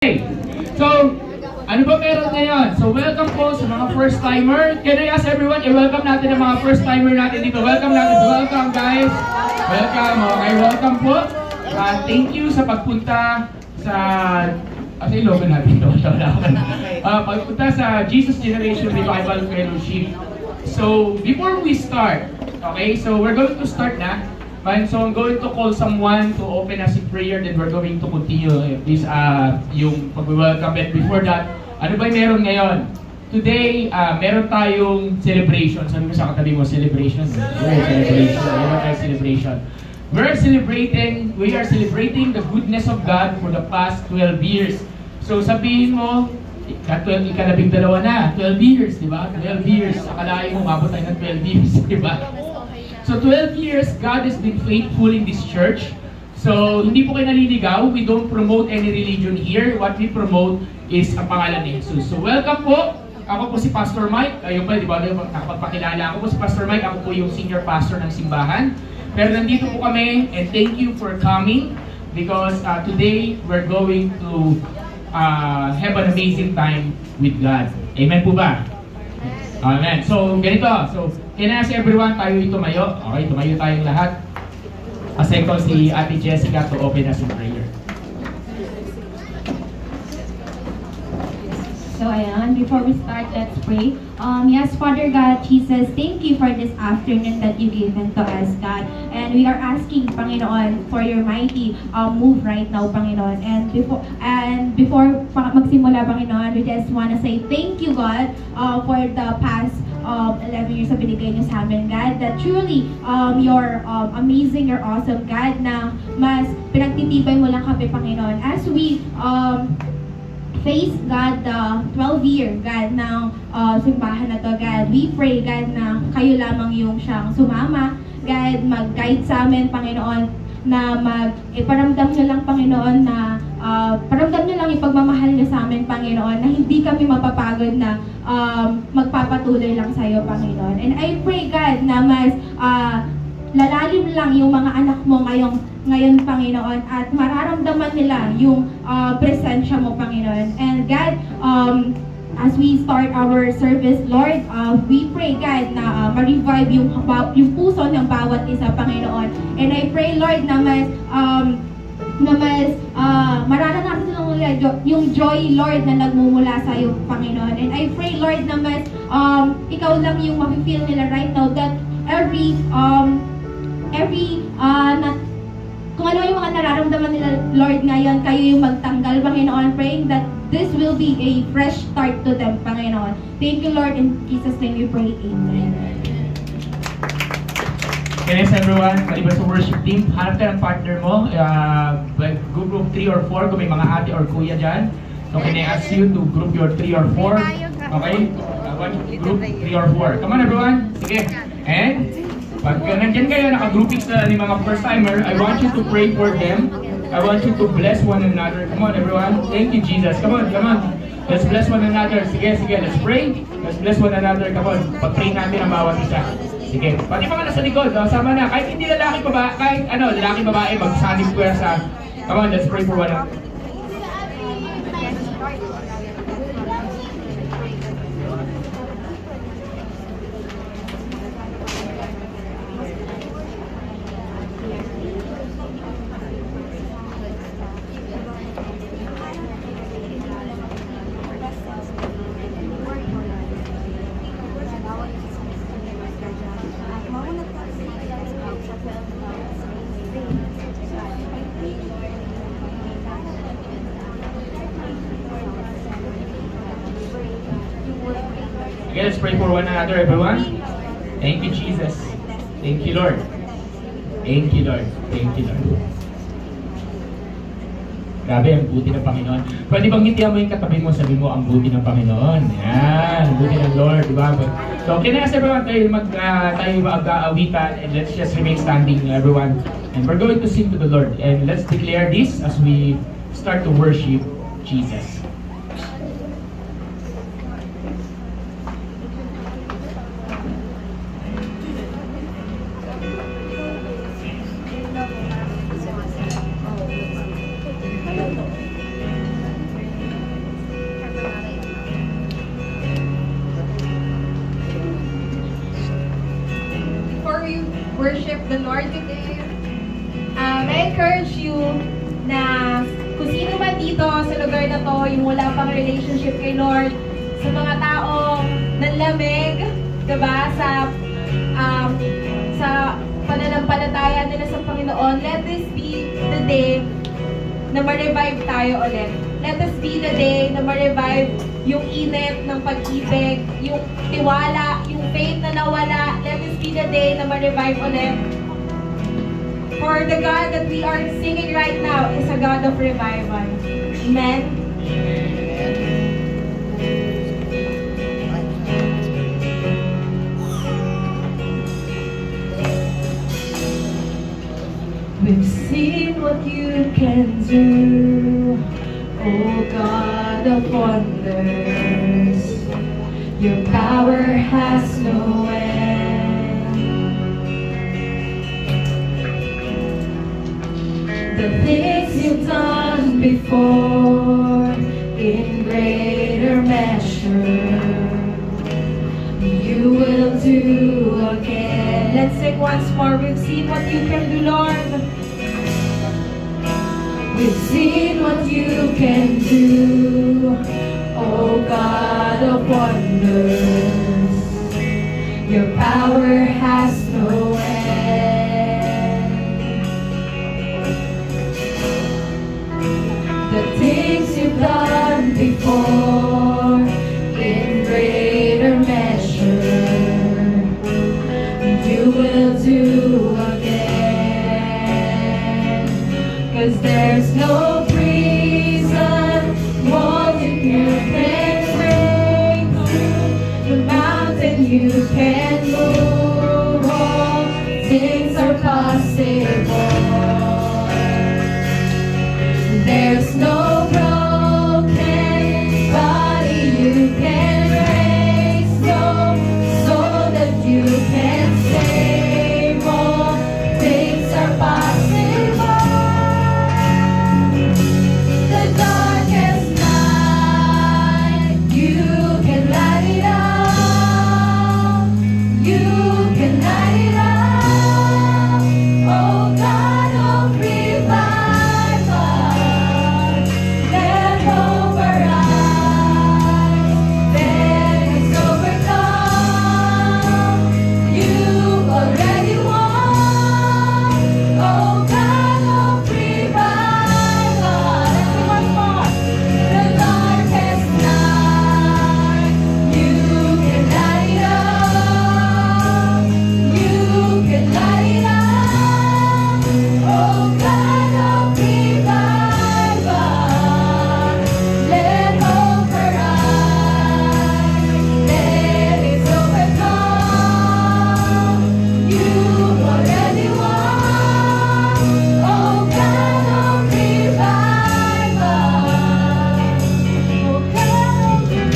So, ano ba meron ngayon? So, welcome po sa mga first-timer. Can I ask everyone, i-welcome natin ang mga first-timer natin dito. Welcome natin. Welcome, guys. Welcome. Okay, welcome po. Thank you sa pagpunta sa... Kasi logo natin ito. Pagpunta sa Jesus Generation Revival Fellowship. So, before we start, okay, so we're going to start na. And so I'm going to call someone to open us in prayer, then we're going to continue this yung pag-welcome. But before that, ano ba meron ngayon? Today, meron tayong celebration. Sabi mo sa katabi mo, celebration. Celebration. Meron tayong celebration. We are celebrating the goodness of God for the past 12 years. So sabihin mo, ikalabing dalawa na, 12 years, di ba? 12 years. Akalain mo, mabot tayo ng 12 years, di ba? So 12 years, God has been faithful in this church. So hindi po kayo naliligaw. We don't promote any religion here. What we promote is ang pangalan ni Jesus. So welcome po. Ako po si Pastor Mike. Ayun pa, di ba? Nakapagpakilala. Ako po si Pastor Mike. Ako po yung senior pastor ng simbahan. Pero nandito po kami and thank you for coming because today we're going to have an amazing time with God. Amen po ba? Amen. So, ganito. So, can I ask everyone, tayo tumayo? Okay, tumayo tayong lahat. Kasi ko si Ate Jessica to open us in prayer. So, ayan, before we start, let's pray. Yes, Father God, Jesus, thank you for this afternoon that you given to us, God. And we are asking, Panginoon, for your mighty move right now, Panginoon. And before magsimula, Panginoon, we just want to say thank you, God, for the past 11 years na binigay niyo sa amin, God, that truly you're amazing, you're awesome, God, na mas pinagtitibay mo lang kami, Panginoon. As we face, God, the 12-year, God, ng simbahan na to, God. We pray, God, na kayo lamang yung siyang sumama, God, mag-guide sa amin, Panginoon, na iparamdam nyo lang, Panginoon, na paramdam nyo lang yung pagmamahal nyo sa amin, Panginoon, na hindi kami mapapagod na magpapatuloy lang sa iyo, Panginoon. And I pray, God, na mas lalalim lang yung mga anak mo ngayon, Panginoon, at mararamdaman nila yung presensya mo, Panginoon. And God, as we start our service, Lord, we pray, God, na ma-revive yung puso ng bawat isa, Panginoon. And I pray, Lord, na mas mararanasan nila yung joy, Lord, na nagmumula sa iyo, Panginoon. And I pray, Lord, na mas ikaw lang yung ma-feel nila right now, that kung ano yung mga nararamdaman nila, Lord, ngayon, kayo yung magtanggal, Panginoon, praying that this will be a fresh start to them, Panginoon. Thank you, Lord. In Jesus' name we pray. Amen. Yes, everyone. Maliban sa worship team, hanap ka ng partner mo. Group 3 or 4 kung may mga ate or kuya dyan. So, can I ask you to group your 3 or 4? Okay? Group 3 or 4. Come on, everyone. Sige. And pag nandyan kayo, naka-groupings na ni mga first-timer, I want you to pray for them. I want you to bless one another. Come on, everyone. Thank you, Jesus. Come on, come on. Let's bless one another. Sige, sige. Let's pray. Let's bless one another. Come on. Pag-pray natin ang bawat isa. Sige. Pati mga nasa likod, sama na. Kahit hindi lalaki, babae, kahit lalaki, babae, magsanib ko sa... Come on, let's pray for one another. Okay, let's pray for one another, everyone. Thank you, Jesus. Thank you, Lord. Thank you, Lord. Thank you, Lord. Grabe, ang buti ng Panginoon. Pwede bang ngitian mo yung katabi mo, sabi mo, ang buti ng Panginoon. Yan, ang buti ng Lord, di ba? So, can I ask everyone tayo mag-aawitan, and let's just remain standing, everyone. And we're going to sing to the Lord. And let's declare this as we start to worship Jesus. the Lord today. I encourage you na kung sino man dito sa lugar na to, yung wala pang relationship kay Lord, sa mga taong nanlamig, diba, sa pananampalataya nila sa Panginoon, let this be the day na ma-revive tayo ulit. Let this be the day na ma-revive yung init ng pag-ibig, yung tiwala, yung faith na nawala. Let this be the day na ma-revive ulit. For the God that we are singing right now is a God of revival. Amen? We've seen what you can do, oh God of wonders. Your power has no end. The things you've done before, in greater measure, you will do again. Let's sing once more. We've seen what you can do, Lord. We've seen what you can do, oh God of wonders. Your power has no end. The things you've done before, in greater measure, you will do again. 'Cause there's no reason mountain you can break through, the mountain you can move, all things are possible. There's no broken body you can raise, no soul that you can save, all things are possible. The darkest night, you can light it up, you can light it up, oh God of revival, let hope arise, then it's overcome, you already won, oh God of revival. Let's sing once more. The darkest night, you can light it up, you can light it up, oh God of revival, let hope arise, let it overcome, you already won, oh God of revival, oh God of revival.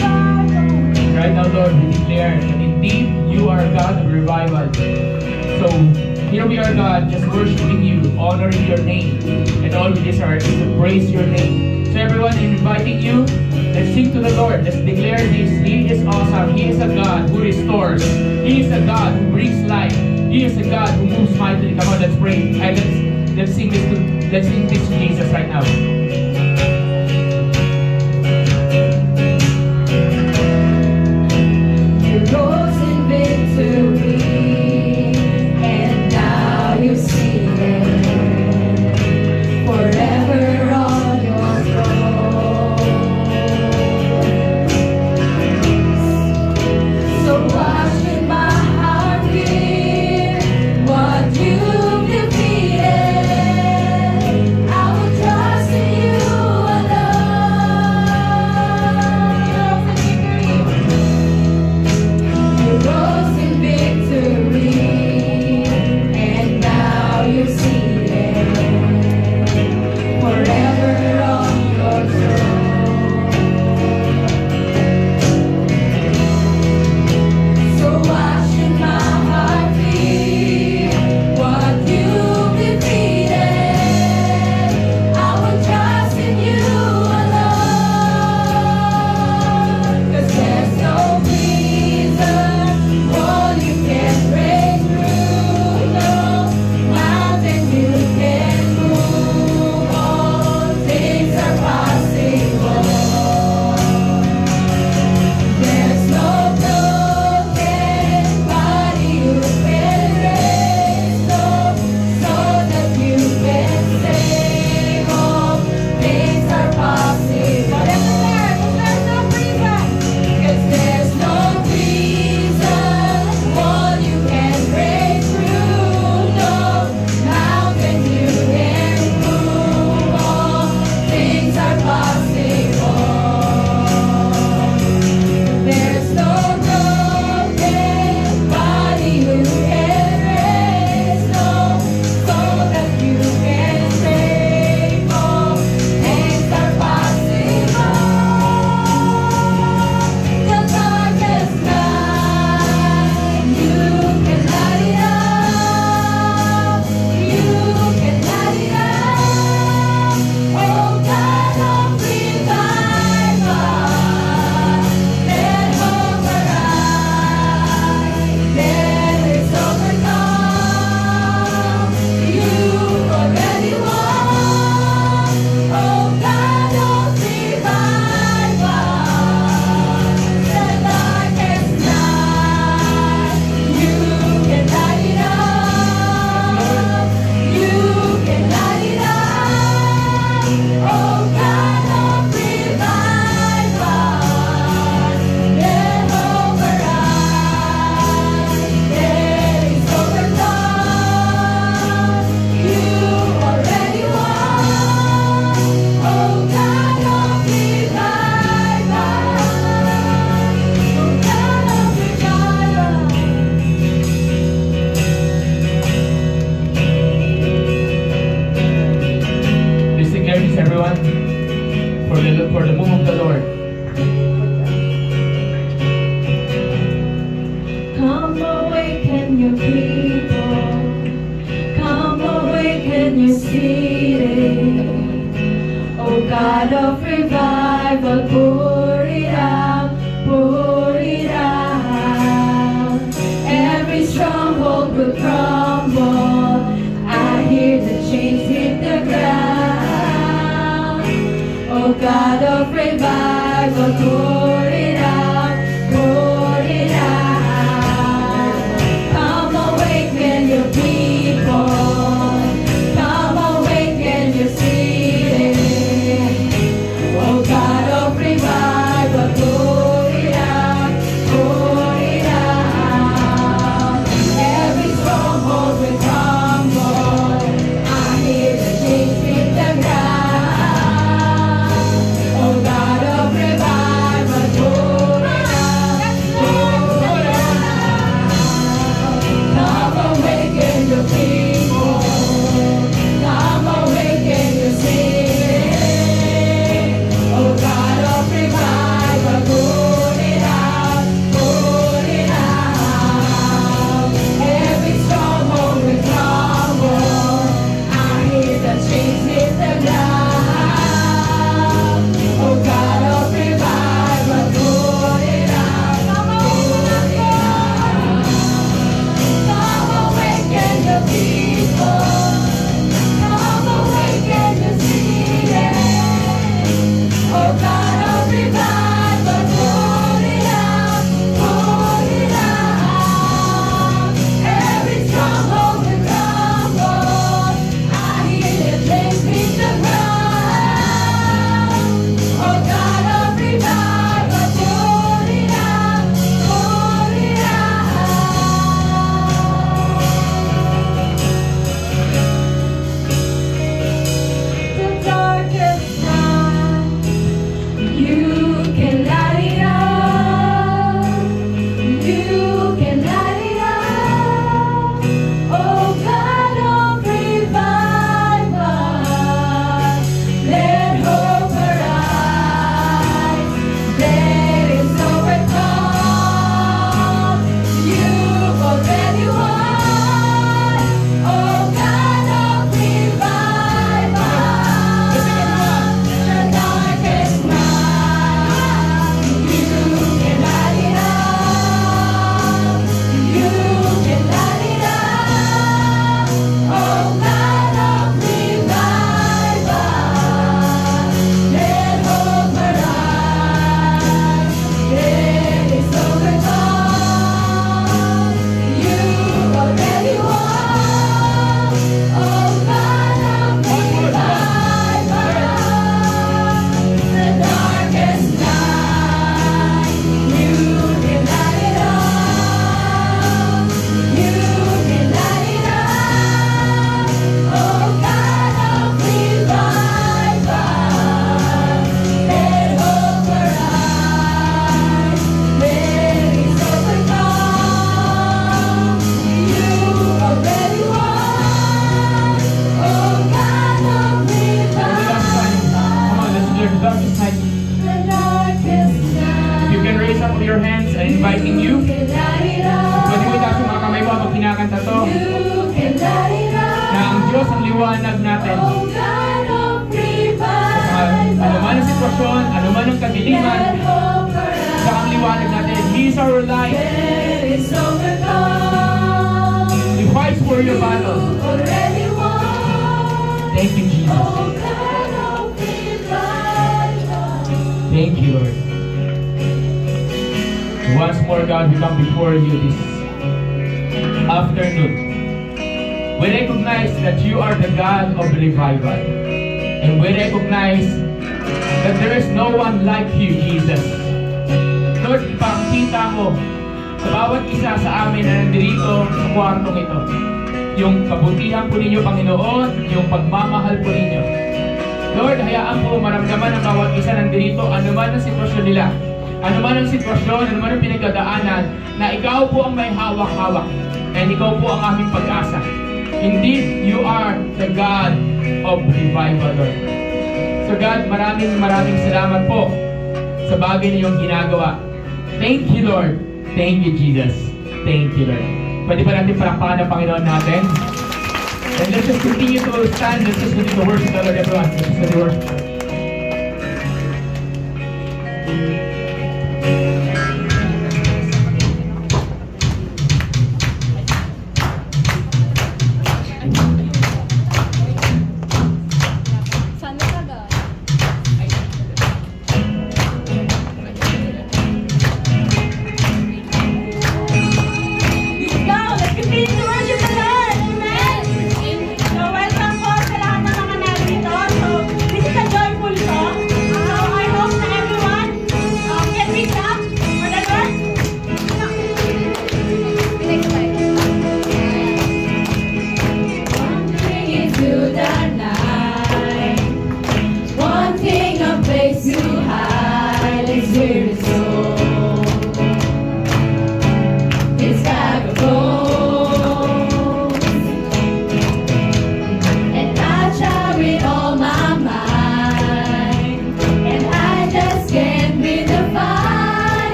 Right now, Lord, we declare that indeed you are a God of revival. So, here we are, God, just worshiping you, honoring your name, and all we desire is to praise your name. So everyone, I'm inviting you, let's sing to the Lord, let's declare this. He is awesome. He is a God who restores. He is a God who brings life. He is a God who moves mightily. Come on, let's pray. And let's sing this to Jesus right now. You rose in victory, and now you're seated forever on your throne. So wash in my heart here what you've defeated. I will trust in you. for the move of the Lord. Come awaken your people. Come awaken your city. Oh God of revival, pour it out, pour it out. Every stronghold will crumble. I hear the chains hit the ground. Oh God of revival, pour it out, pour it out. Come awaken your people. Come awaken your city. Oh God of revival, pour it out, pour it out. Every stronghold will crumble. I hear the chains hit the ground. Oh God of revival, pour it out, pour it out. Come awaken your people. Come awaken your city. Oh God of revival, pour it out, pour it out. Every stronghold will crumble. I hear the chains hit the ground. Oh God of revival, pour it out, pour it out. Come awaken your people. Come awaken your city. Oh God of revival, pour it out, pour it out. Every stronghold will crumble. I hear the chains hit the ground. Oh God of revival, pour it out, pour it out. The darkest night, you can light it up. You can light it up. Oh God of revival, let hope arise. Let it overcome. You've already won. Oh God of revival, the darkest night, you can light it up. You can light it up. Oh God of revival, let hope arise. Let it overcome. You already won. Oh God of revival, the darkest night, you can light it up. You can light it up. Oh God of revival, let hope arise. Let it overcome. You already won. Oh God of Come on, let's do the darkest night. the darkest night. If you can raise up your hands, I'm inviting you. You can light it Pwede mo up. itaas yung mga kamay mo habang kinakanta to. You can light it Na ang up. Diyos ang liwanag natin. Oh God of Ano man revival, ang sitwasyon, ano man ang kadiliman, let hope sa ang liwanag arise. natin. He is our light. Let it overcome. He fights for your battle. You already won. Thank you, Jesus. Oh God of revival. Thank you, Lord. Once more, God, we come before you this afternoon. We recognize that you are the God of revival. And we recognize that there is no one like you, Jesus. Lord, ipakita mo sa bawat isa sa amin na nandito sa kwartong ito yung kabutihan po ninyo, Panginoon, yung pagmamahal po ninyo. Lord, hayaan po maramdaman ng bawat isa nandito, ano man ang sitwasyon nila, ano man ang sitwasyon, ano man ang pinagdadaanan, na ikaw po ang may hawak-hawak. And ikaw po ang aming pag-asa. Indeed, you are the God of revival, Lord. So God, maraming salamat po sa bagay na iyong ginagawa. Thank you, Lord. Thank you, Jesus. Thank you, Lord. Pwede ba natin palakpakan ang Panginoon natin? And let's just continue to stand. Let's just continue to worship the Lord, everyone. Let's just continue to worship.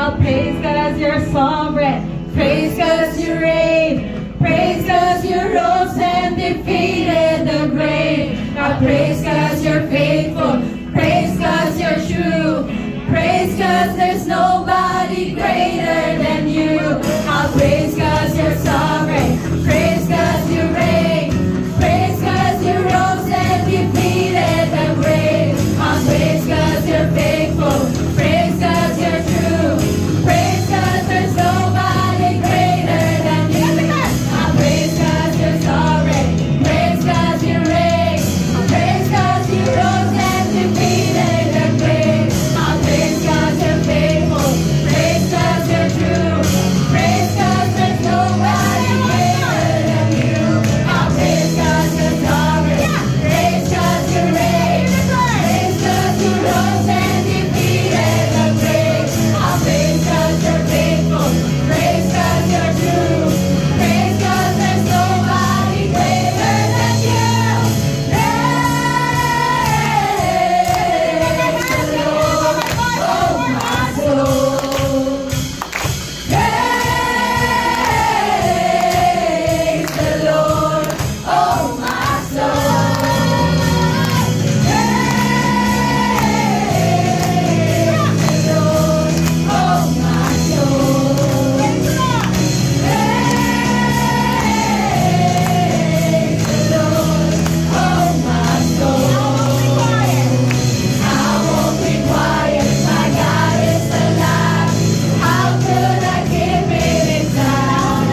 I'll praise cause you're sovereign. Praise cause you reign. Praise cause you rose and defeated the grave. I praise cause you're faithful. Praise cause you're true. Praise cause there's nobody greater than you. I'll praise cause you're sovereign. Praise cause you reign. Praise cause you rose and defeated the grave. I'll praise cause you're faithful. Praise cause you're true. Praise cause there's nobody greater than you. I'll praise cause you're sovereign. Praise cause you reign. Praise cause you rose and defeated the grave. I'll praise cause you're faithful. Praise cause you're true. Praise cause there's nobody greater than you. I'll praise cause you're sovereign. Praise cause you reign. Praise cause you rose and defeated the grave. I'll praise cause you're faithful. Praise cause you're true. Praise cause there's nobody greater than you. Praise the Lord, oh my soul. Praise the Lord, oh my soul. Praise the Lord, oh my soul. Praise the Lord, oh my soul. I won't be quiet, my God is alive. How could I keep it inside?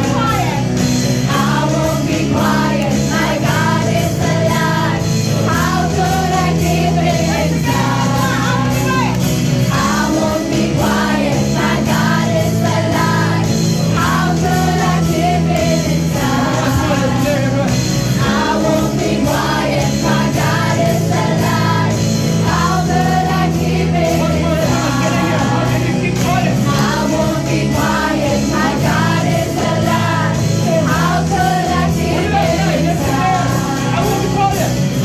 I won't be quiet, my God is alive. How could I keep it inside? I won't be quiet, my God is alive. How could I keep it inside? I won't be quiet, my God is alive. How could I keep it inside? I won't be quiet, my God is alive. How could I keep it inside?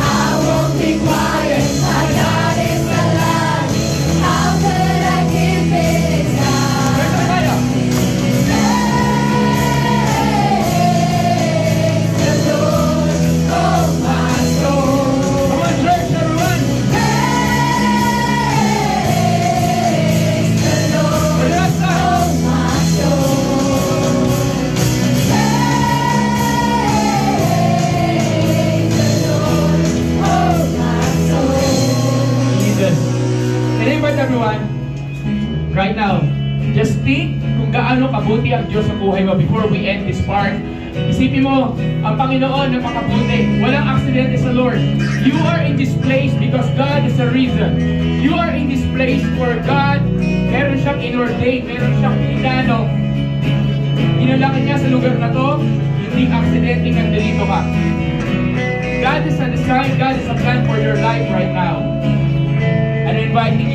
I won't be quiet, my God is alive. How could I keep it inside? Praise the Lord, oh my soul. Praise the Lord, oh my soul. Praise the Lord, oh my soul. Jesus. Can I invite everyone, right now, just think kung gaano kabuti ang Diyos sa buhay mo before we end this part. Isipin mo, ang Panginoon na makabuti. Walang aksidente sa Lord. You are in this place because God is the reason. You are in this place for God. Meron siyang inordain, meron siyang pinano. Inalaki niya sa lugar na to, hindi aksidente ng nandito ka. God is a design, God is a plan for your life right now. I'm inviting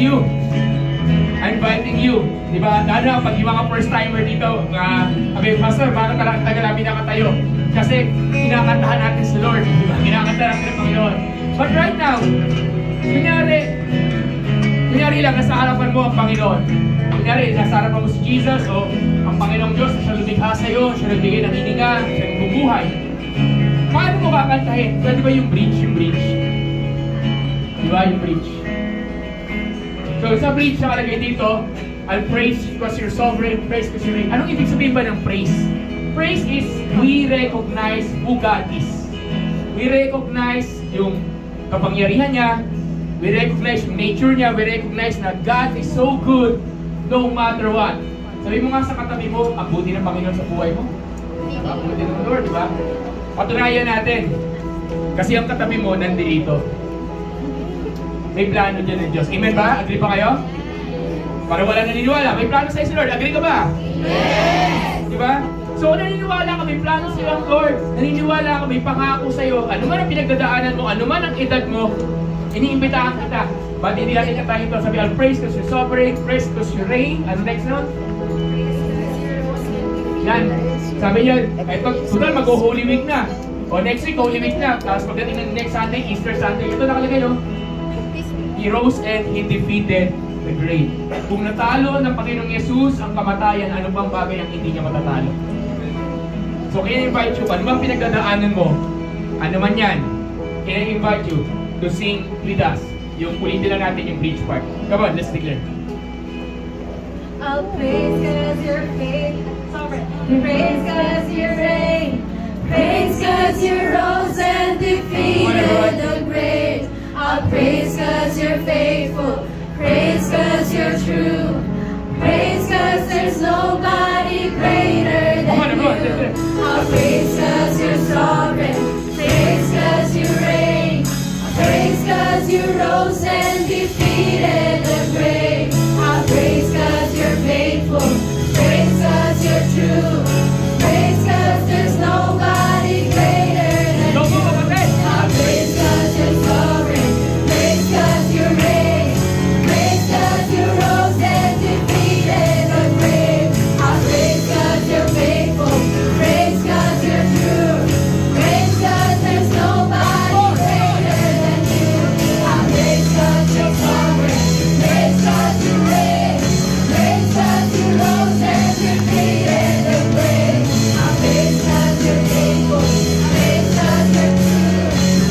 you. Di ba? Lalo pag yung mga first timer dito, sabi, Pastor, bakit tagal namin nakatayo? Kasi kinakantahan natin sa Lord. Di ba? Kinakantahan natin ang Panginoon. But right now, kunyari lang, nasa harapan mo ang Panginoon. Kunyari, nasa harapan mo si Jesus, o ang Panginoong Diyos, siya lumikha sa'yo, siya nagbigay ng hininga, siya nagbubuhay. Paano mo kakantahin? Pwede ba yung bridge? Di ba? Yung bridge. So sa bridge nakalagay dito, I'll praise because you're sovereign, praise because you're reign. Anong ibig sabihin ba ng praise? Praise is we recognize who God is. We recognize yung kapangyarihan niya, we recognize yung nature niya, we recognize na God is so good no matter what. Sabi mo nga sa katabi mo, ang buti ng Panginoon sa buhay mo. Ang buti ng Lord, di ba? Patunayan natin. Kasi ang katabi mo nandito. May plano dyan ng Diyos. Amen ba? Agree pa kayo? Para wala naniniwala. May plano sa'yo si Lord. Agree ka ba? Yes! Di ba? So naniniwala ka, may plano sa'yo ang Lord. Naniniwala ka, may pangako sa'yo. Ano man ang pinagdadaanan mo, ano man ang edad mo, iniimbitahan kita. Ba't hindi natin katahin ito? Sabi, I'll praise because you're sovereign, praise because you reign. Ano next nun? Yan. Sabi niya, total mag-Holy Week na. O next week, Holy Week na. Tapos pagdating ng next Sunday, Easter Sunday. Ito nakalagay, no? He rose and He defeated the grave. Kung natalo ng Panginoong Yesus ang kamatayan, ano bang bagay ang hindi niya matatalo? So, kaya invite you, ano bang pinagdadaanan mo? Ano man yan? Kaya invite you to sing with us. Yung ulitin lang natin yung bridge part. Come on, let's declare. I'll praise cause you're faithful. Praise cause you reign. Praise cause you rose and defeated the grave. I'll praise cause you're faithful. Praise cause you're true. Praise cause there's nobody greater than you. I'll praise cause you're sovereign. Praise cause you reign. Praise cause you rose and defeated the grave. I'll praise cause you're faithful. Praise cause you're true. Praise cause there's nobody greater than you. I'll praise cause you're sovereign. Praise cause you reign. Praise cause you rose and defeated the grave. I'll praise cause you're faithful. Praise cause you're true. Praise cause there's nobody greater than you. I'll praise cause you're sovereign. Praise cause you reign. Praise cause you rose and defeated the grave. I'll praise cause you're faithful. Praise cause you're true.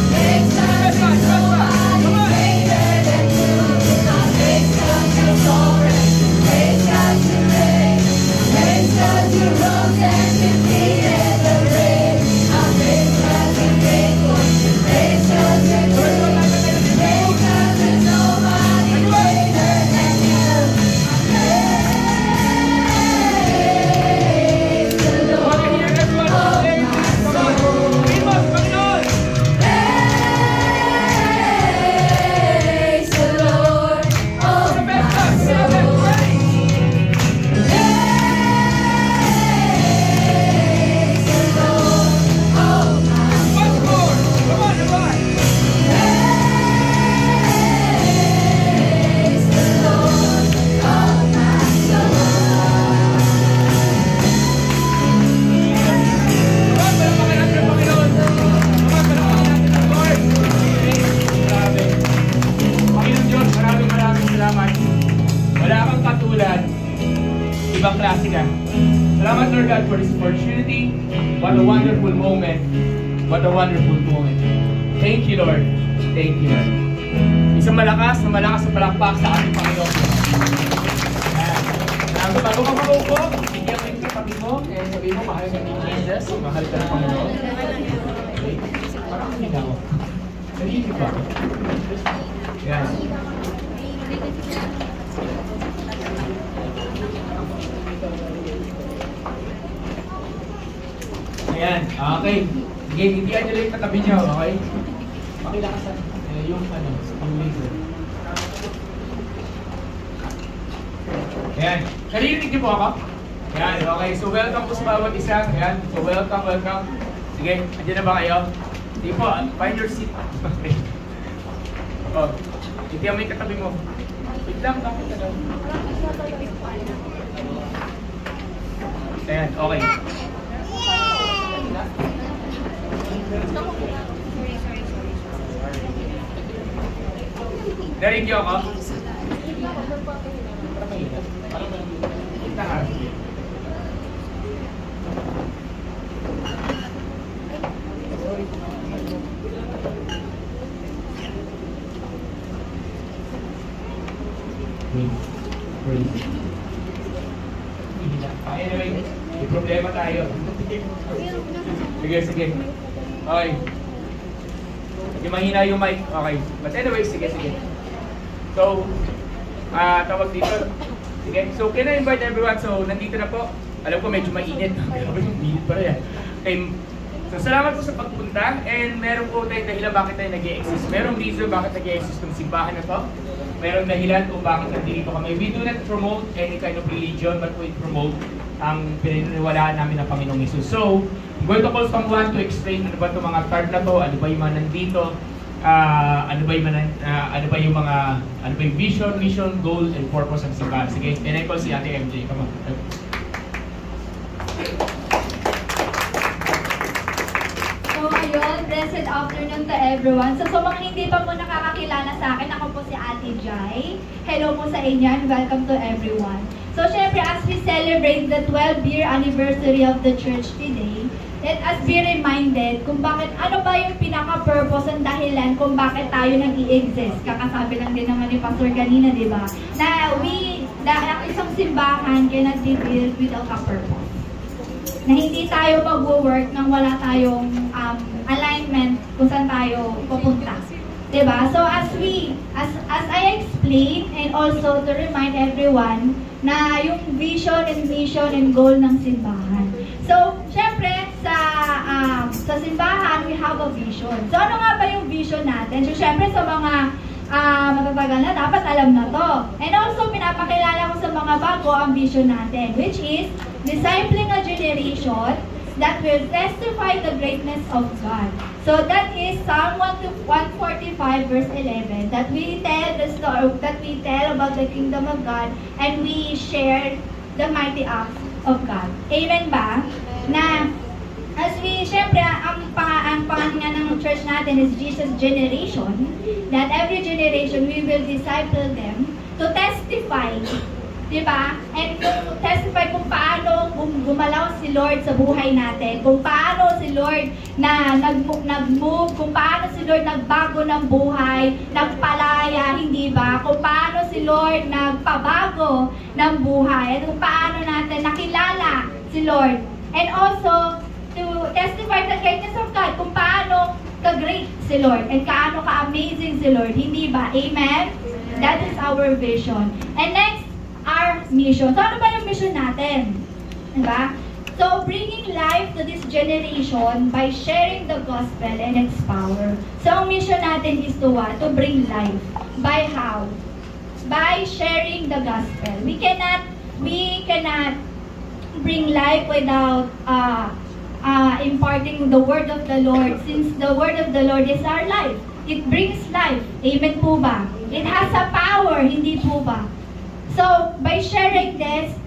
Praise cause there's nobody greater than you. I'll praise cause you're sovereign. Praise cause you reign. Praise cause you rose and defeated the grave. I'll praise cause you're faithful. Praise cause you're true. Praise cause there's nobody greater than you. Praise the Lord. Praise the Lord. Oh my soul. Praise the Lord. Oh my soul. Praise the Lord. Oh my Panginoon Diyos, maraming salamat. Wala kang katulad. Ibang klase ka. Salamat, Lord God, for this opportunity. What a wonderful moment. What a wonderful moment. Thank you, Lord. Thank you, Lord. Isang malakas na palakpak sa ating Panginoon. Bago ka mabuko, bigyan mo yung katabi mo, and sabihin mo, mahal ka ni Jesus, mahal ka ng Panginoon. Okay? Parang hindi ako. Narinig ba? Yan. Ayan, okay. Sige, hintian nyo lang yung katabi nyo, okay? Pakilakasan yung laser. Ayan, narinig niyo po ako? Ayan, okay. So welcome po sa bawat isa. Ayan, so welcome. Sige, andyan na ba kayo? Sige po, find your seat. Okay. Oh, hintian mo yung katabi mo. Wait lang, bakit ka daw? Ayan, okay. Narinig niyo ako? Anyway, may problema tayo. Sige. Okay. Medyo mahina yung mic. Okay. But anyway, sige. So, tawag dito. Sige. So, can I invite everyone? So, nandito na po. Alam ko medyo mainit. Grabe yung mainit pala yan. Okay. So, salamat po sa pagpunta. And meron po tayong dahilan bakit tayo nag-i-exist. Merong reason bakit nag-i-exist ng simbahan na to. Merong dahilan kung bakit nandito kami. We do not promote any kind of religion, but we promote ang pininiwalaan namin ng Panginoong Yesus. So, I'm going to call someone to explain ano ba itong mga card na to, ano ba yung mga nandito, ano ba yung vision, mission, goal, and purpose ng simbahan. Sige, and I call si Ate MJ. Come on. So, ayun, blessed good afternoon to everyone. So, sa mga hindi pa po nakakakilala sa akin, ako po si Ate Jai. Hello po sa inyo and welcome to everyone. So, syempre, as we celebrate the 12-year anniversary of the church today, let us be reminded kung bakit, ano ba yung pinaka-purpose ang dahilan kung bakit tayo nag-i-exist. Kakasabi lang din naman ni Pastor kanina, di ba? Na ang isang simbahan cannot be built without a purpose. Na hindi tayo mag-work nang wala tayong alignment kung saan tayo pupunta. Diba? So as I explain and also to remind everyone na yung vision and mission and goal ng simbahan. So, syempre, sa simbahan, we have a vision. So, ano nga ba yung vision natin? So, syempre, sa mga matatagal na, dapat alam na to. And also, pinapakilala ko sa mga bago ang vision natin, which is discipling a generation that will testify the greatness of God. So that is Psalm 145 verse 11, that we tell the story, that we tell about the kingdom of God, and we share the mighty acts of God. Amen ba? Na as we, syempre, ang pangalan nga ng church natin is Jesus Generation, that every generation we will disciple them to testify, diba? And to testify kung paano gumalaw si Lord sa buhay natin, kung paano si Lord na nag-move, kung paano si Lord nagbago ng buhay, nagpalaya, hindi ba? Kung paano si Lord nagpabago ng buhay, at kung paano natin nakilala si Lord. And also, to testify the greatness of God, kung paano ka-great si Lord, and kaano ka-amazing si Lord, hindi ba? Amen? That is our vision. And next, our mission. So, ano ba yung mission natin? Diba? So, bringing life to this generation by sharing the gospel and its power. So, ang mission natin is to what? To bring life. By how? By sharing the gospel. We cannot bring life without imparting the word of the Lord, since the word of the Lord is our life. It brings life. Amen po ba? It has a power, hindi po ba? So, by sharing this,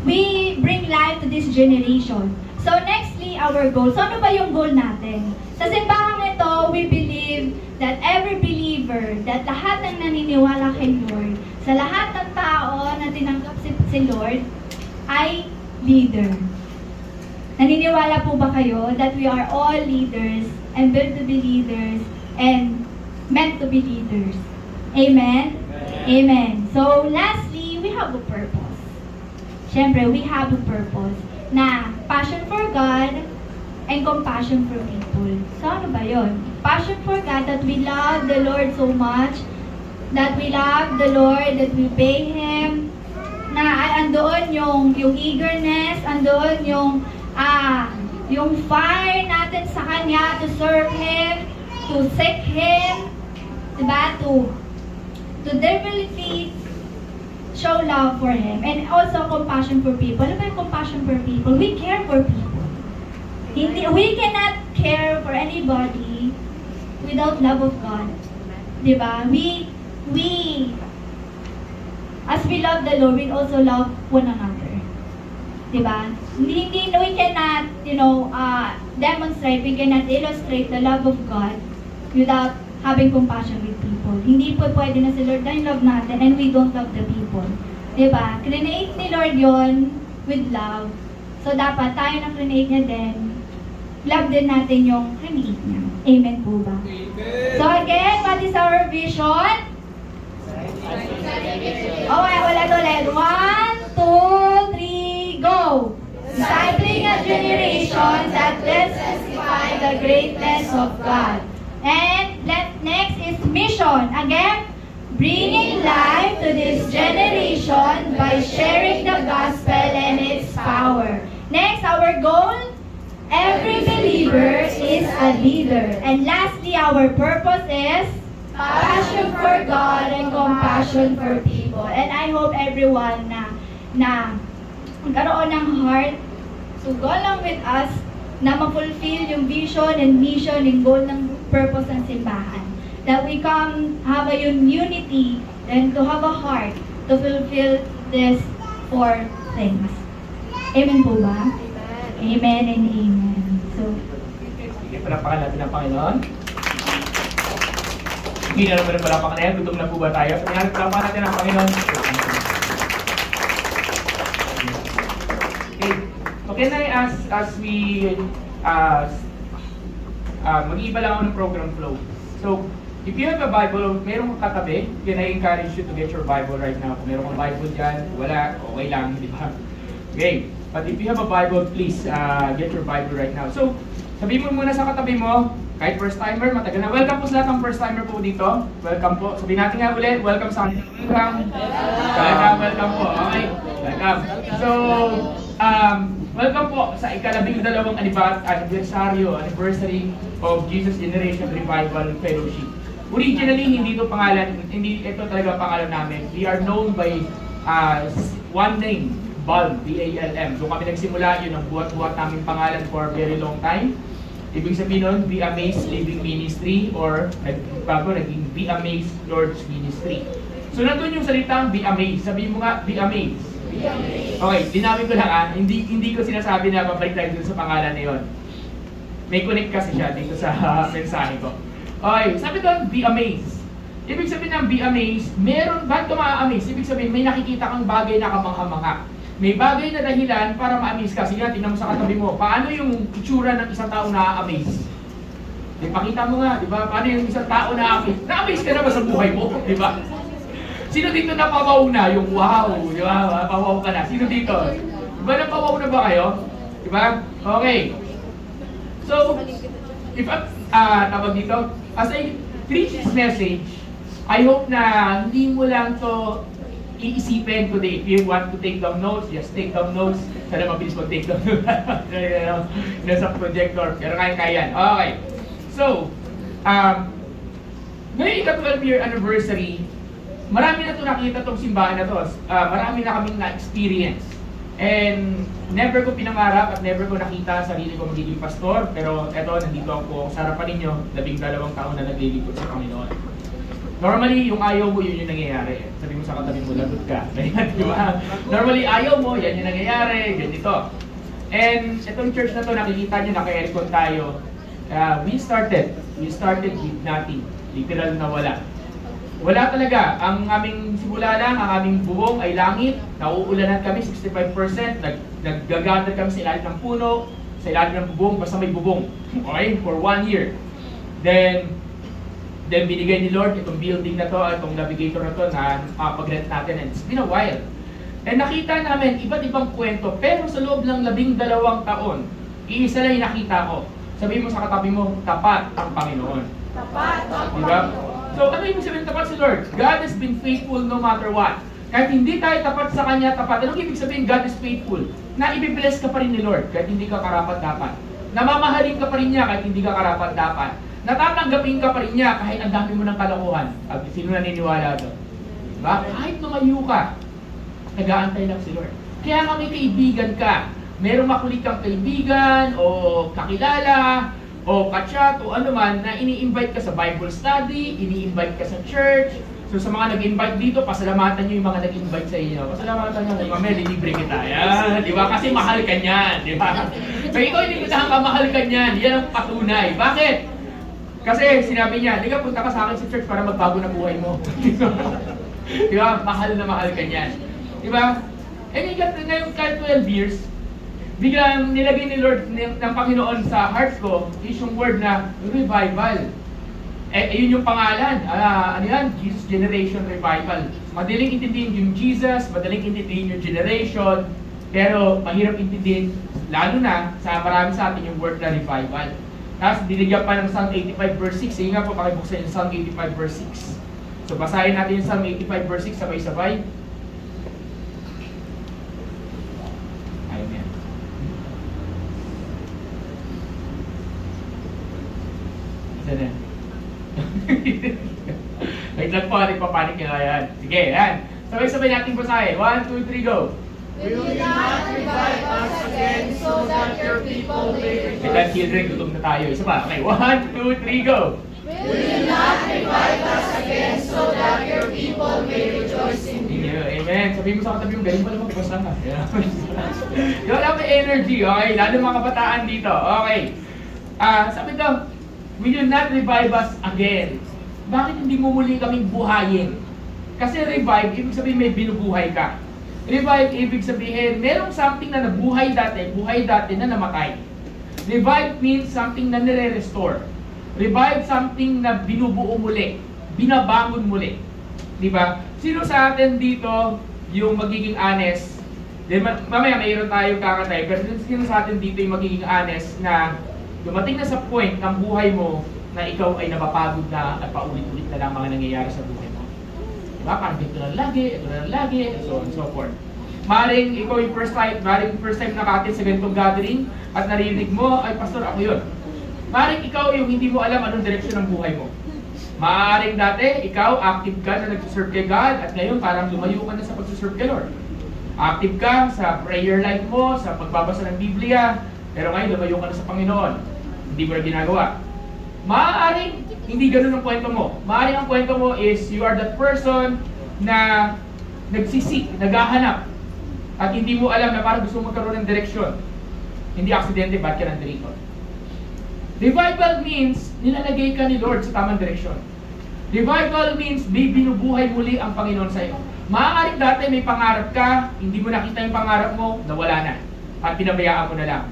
we bring life to this generation. So, nextly, our goal. So, ano ba yung goal natin? Sa simbahang ito, we believe that every believer, that lahat ng naniniwala kay Lord, sa lahat ng tao na tinanggap si Lord, ay leader. Naniniwala po ba kayo that we are all leaders and built to be leaders and meant to be leaders? Amen? Amen. So, lastly, we have a purpose. Siyempre, we have a purpose na passion for God and compassion for people. So, ano ba yun? Passion for God, that we love the Lord so much, that we love the Lord, that we obey Him, na andoon yung eagerness, andoon yung fire natin sa Kanya to serve Him, to seek Him, diba? To definitely show love for Him. And also compassion for people. Ano ba yung compassion for people? We care for people. We cannot care for anybody without love of God. Diba? As we love the Lord, we also love one another. Diba? We cannot, demonstrate, we cannot illustrate the love of God without having compassion with people. Hindi po pwede na si Lord na yung love natin and we don't love the people. Diba? Create ni Lord yon with love. So, dapat tayo na create niya din. Love din natin yung create niya. Amen po ba? Amen. So, again, what is our vision? Okay, ulit. 1, 2, 3, go! Discipling a generation that will testify the greatness of God. And next is mission. Again, bringing life to this generation by sharing the gospel and its power. Next, our goal, every believer is a leader. And lastly, our purpose is passion for God and compassion for people. And I hope everyone na magkaroon ng heart to go along with us na ma-fulfill yung vision and mission and goal ng purpose ng simbahan. That we come have a unity and to have a heart to fulfill these 4 things. Amen po ba? Amen and amen. So, Sige, palapakan natin ang Panginoon. Hindi na naman ang palapakan na yan. Gutom na po ba tayo? Sabi natin, palapakan natin ang Panginoon. Okay. Okay na as we mag-iiba lang ako ng program flow. So, if you have a Bible, meron kang katabi, can I encourage you to get your Bible right now? Kung meron kang Bible dyan, wala, okay lang, di ba? Okay. But if you have a Bible, please get your Bible right now. So, sabihin mo muna sa katabi mo, kahit first timer, matagal na. Welcome po sa lahat ng first timer po dito. Welcome po. Sabihin natin nga ulit, welcome sa akin. Welcome po. Okay. Welcome. So, welcome po sa ika-12 anniversary of Jesus Generation Revival Fellowship. Originally, hindi ito pangalan, hindi ito talaga pangalan namin. We are known by one name, BALM, B-A-L-M. So kami nagsimula, yun ang buhat-buhat namin pangalan for a very long time. Ibig sabihin nun, Be Amazed Living Ministry or bago naging Be Amazed Lord's Ministry. So nandun yung salitang Be Amazed. Sabihin mo nga, Be Amazed. Okay, dinami ko lang hindi ko sinasabi na babalik tayo dun sa pangalan na yun. May connect kasi siya dito sa mensahe ko. Okay, sabi doon, Be Amazed. Ibig sabihin ng Be Amazed, meron, bakit ka ma-amaze? Ibig sabihin, may nakikita kang bagay na kamangha-mangha. May bagay na dahilan para ma-amaze ka. Sige, tingnan mo sa katabi mo. Paano yung itsura ng isang tao na-amaze? Pakita mo nga, di ba? Paano yung isang tao na-amaze? Na-amaze ka na ba sa buhay mo? Di ba? Sino dito napawaw na? Yung wow, di ba? Napawaw ka na. Sino dito? Di ba napawaw na ba kayo? Di ba? Okay. So, if tawag dito, as I preach this message, I hope na hindi mo lang to iisipin today. If you want to take down notes, just take down notes. Sana mabilis mag-take down notes. Nasa projector. Pero kaya-kaya yan. Okay. So, ngayong ika-12-year anniversary, marami na ito nakita itong simbahan na ito. Marami na kaming na-experience. And never ko pinangarap at never ko nakita sarili ko magiging pastor. Pero eto, nandito ako sa harapan ninyo, 12 taon na naglilingkod sa Panginoon. Normally, yung ayaw mo, yun yung nangyayari. Sabi mo sa katabi mo, lagot ka. Diba? Normally, ayaw mo, yan yung nangyayari, ganito. And itong church na to, nakikita nyo, naka-aircon tayo. We started with nothing. Literal na wala. Wala talaga. Ang aming simula lang, ang aming bubong ay langit. Nauulanan kami, 65%. Nag-gather kami sa ilalim ng puno, sa ilalim ng bubong, basta may bubong. Okay? For 1 year. Then binigay ni Lord itong building na to, itong navigator na to na pag-rent natin. And it's been a while. And nakita namin iba't ibang kwento, pero sa loob ng 12 taon, iisa lang yung nakita ko. Sabihin mo sa katabi mo, tapat ang Panginoon. Tapat ang Panginoon. So ano ibig sabihin tapat si Lord? God has been faithful no matter what. Kahit hindi tayo tapat sa Kanya, tapat. Anong ibig sabihin God is faithful? Na ibibless ka pa rin ni Lord kahit hindi ka karapat-dapat. Namamahalin ka pa rin niya kahit hindi ka karapat-dapat. Natatanggapin ka pa rin niya kahit ang dami mo ng kalokohan. Sino naniniwala doon? Diba? Kahit lumayo ka, nag-aantay lang si Lord. Kaya nga may kaibigan ka. Merong makulit kang kaibigan, o kakilala, o kachat, o ano man, na ini-invite ka sa Bible study, ini-invite ka sa church. So sa mga nag-invite dito, pasalamatan nyo yung mga nag-invite sa inyo. Pasalamatan nyo, may libre kita. Yan, di ba? Kasi mahal ka niyan, di ba? Kaya ikaw inimbitahan ka, mahal ka niyan. Yan ang patunay. Bakit? Kasi sinabi niya, "Liga, punta ka sa akin sa church para magbago na buhay mo." Di ba? Mahal na mahal ka niyan. Di ba? And ngayong 12 years, biglang nilagay ni Lord ng Panginoon sa heart ko is yung word na revival. Ayun yung pangalan. Ano yan? Jesus Generation Revival. Madaling intindihin yung Jesus, madaling intindihin yung generation, pero mahirap intindihin, lalo na sa marami sa atin yung word na revival. Tapos binigyan pa ng Psalm 85 verse 6. Sige nga po, pakibuksan yung Psalm 85 verse 6. So basahin natin yung Psalm 85 verse 6 sabay-sabay. Amen. Isa na. Wait lang po, nagpapanik nyo yan. Sige, yan. Sabay-sabay natin basahin. 1, 2, 3, go! Will you not revive us again so that your people may rejoice? Kaya children, gutom na tayo. Isa pa. Okay, 1, 2, 3, go! Will you not revive us again so that your people may rejoice in you? Amen. Sabihin mo sa katabi mo, galing pala magbasa ka. Yung alam may energy, okay? Lalo mga kabataan dito. Okay. Sabi daw, will you not revive us again? Bakit hindi mo muli kaming buhayin? Kasi revive, ibig sabihin may binubuhay ka. Revive, ibig sabihin, merong something na nabuhay dati na namatay. Revive means something na nire-restore. Revive something na binubuo muli, binabangon muli. Diba? Sino sa atin dito yung magiging honest? Mamaya mayroon tayong kakatay, pero sino sa atin dito yung magiging honest na dumating na sa point ng buhay mo na ikaw ay napapagod na at paulit-ulit na lang mga nangyayari sa buhay mo? Diba? Parang dito na lagi, so on and so forth. Maring ikaw yung first time nakatin sa ganitong gathering at narinig mo, ay pastor, ako yun. Maring ikaw yung hindi mo alam anong direksyon ng buhay mo. Maaring dati, ikaw active ka na nagsiserve kay God at ngayon parang lumayo ka na sa pagsiserve kay Lord. Active ka sa prayer life mo, sa pagbabasa ng Biblia, pero ngayon lumayo ka na sa Panginoon. Hindi mo na ginagawa. Maaaring hindi ganun ang kwento mo. Maaaring ang kwento mo is you are the person na nagsisik, naghahanap, at hindi mo alam na parang gusto mo magkaroon ng direksyon. Hindi aksidente, ba't ka nandito? Revival means nilalagay ka ni Lord sa tamang direksyon. Revival means may binubuhay muli ang Panginoon sa iyo. Maaaring dati may pangarap ka, hindi mo nakita yung pangarap mo, nawala na. At pinabayaan mo na lang.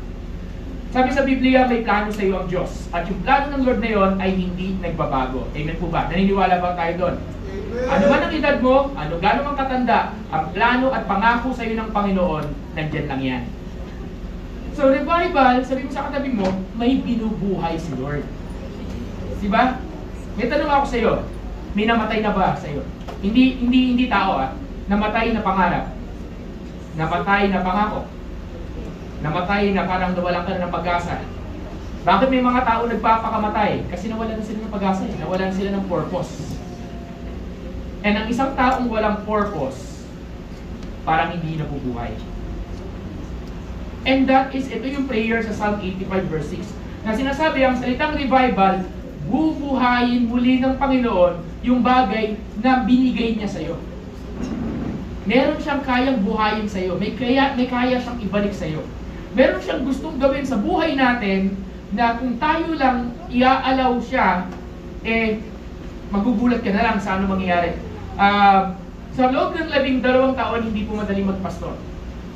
Sabi sa Biblia, may plano sa iyo ang Diyos. At yung plano ng Lord na yon ay hindi nagbabago. Amen po ba? Naniniwala ba tayo doon? Ano man ang edad mo, ano gano'n ang katanda, ang plano at pangako sa iyo ng Panginoon, nandyan lang yan. So revival, sabi mo sa katabi mo, may binubuhay si Lord. Diba? May tanong ako sa iyo, may namatay na ba sa iyo? Hindi tao namatay na pangarap. Namatay na pangako. Namatay na parang nawalan ka na ng pag-asa. Bakit may mga tao nagpapakamatay? Kasi nawalan na sila ng pag-asa, nawalan sila ng purpose. And ang isang taong walang purpose, parang hindi nabubuhay. And that is, ito yung prayer sa Psalm 85 verse 6, na sinasabi ang salitang revival, bubuhayin muli ng Panginoon yung bagay na binigay niya sa iyo. Meron siyang kayang buhayin sa iyo, may kaya siyang ibalik sa iyo. Meron siyang gustong gawin sa buhay natin na kung tayo lang iaalaw siya, magugulat ka na lang sa ano mangyayari. Sa loob ng 12 taon, hindi po madaling magpastor.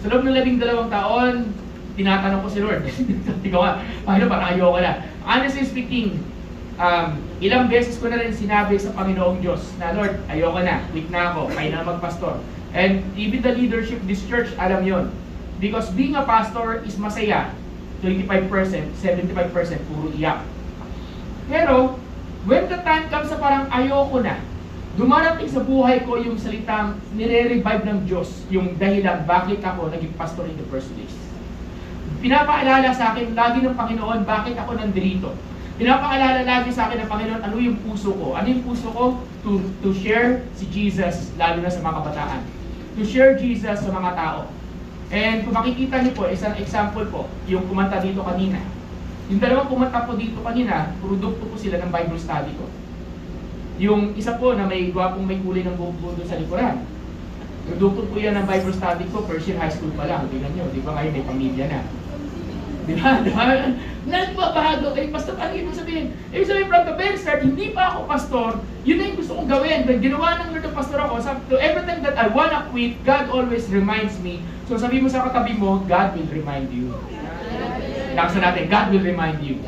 Sa loob ng 12 taon, tinatanong ko si Lord. Sabi ko nga, parang ayoko na. Honestly speaking, ilang beses ko na rin sinabi sa Panginoong Diyos na, Lord, ayoko na, weak na ako, kaya na magpastor. And even the leadership of this church, alam yon. Because being a pastor is masaya, 25%, 75% puro iyak. Pero, when the time comes sa parang ayoko na, dumarating sa buhay ko yung salitang nire-revive ng Diyos, yung dahilan bakit ako naging pastor in the first place. Pinapaalala sa akin lagi ng Panginoon bakit ako nandito. Pinapaalala lagi sa akin ng Panginoon ano yung puso ko. Ano yung puso ko? To share si Jesus, lalo na sa mga kabataan. To share Jesus sa mga tao. And kung makikita niyo po, isang example po, yung kumanta dito kanina. Yung dalawang kumanta po dito kanina, produkto po sila ng Bible study ko. Yung isa po na may gwapong may kulay ng buhok doon sa likuran. Produkto po yan ng Bible study ko, first year high school pa lang. Tingnan nyo, di ba ngayon may pamilya na. Di ba? Nagbabago. Pastor, ano ibig sabihin? Ibig sabihin, from the very start, hindi pa ako pastor, yun na yung gusto kong gawin. But ginawa ng Lord ng pastor ako. So every time that I wanna quit, God always reminds me. So sabi mo sa katabi mo, God will remind you. Laksa natin, God will remind you.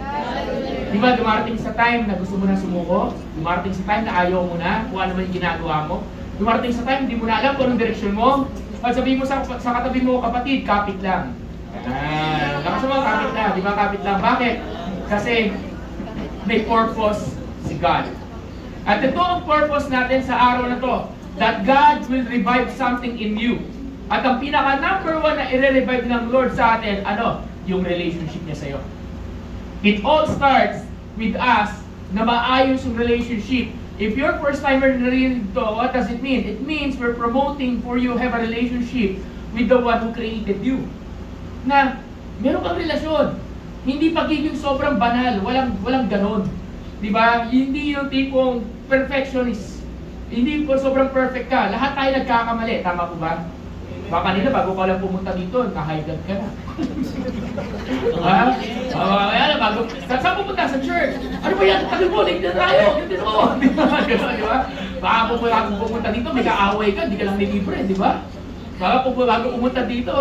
Di ba, dumarating sa time na gusto mo na sumuko, dumarating sa time na ayaw mo na, kung ano man yung ginagawa mo, dumarating sa time, hindi mo na alam kung anong direksyon mo, at sabihin mo sa katabi mo, kapatid, kapit lang. Lakas mo, kapit lang. Di ba, kapit lang. Bakit? Kasi may purpose si God. At ito ang purpose natin sa araw na to, that God will revive something in you. At ang pinaka number 1 na i-revive ng Lord sa atin, ano? Yung relationship niya sa'yo. It all starts with us na maayos yung relationship. If you're first timer na rin ito, what does it mean? It means we're promoting for you have a relationship with the one who created you. Na meron kang relasyon. Hindi pagiging sobrang banal, walang ganon. 'Di ba? Hindi yung tipong perfectionist. Hindi po sobrang perfect ka. Lahat tayo nagkakamali, tama po ba? Baka kanina bago ka lang pumunta dito, na-high blood ka na. Ha? Kaya bago, saan pupunta? Sa church? Ano ba yan? Tagal mo, late na tayo. Hindi mo. Di ba? Baka pumunta dito, may kaaway ka, hindi ka lang nilibre, di ba? Baka bago pumunta dito,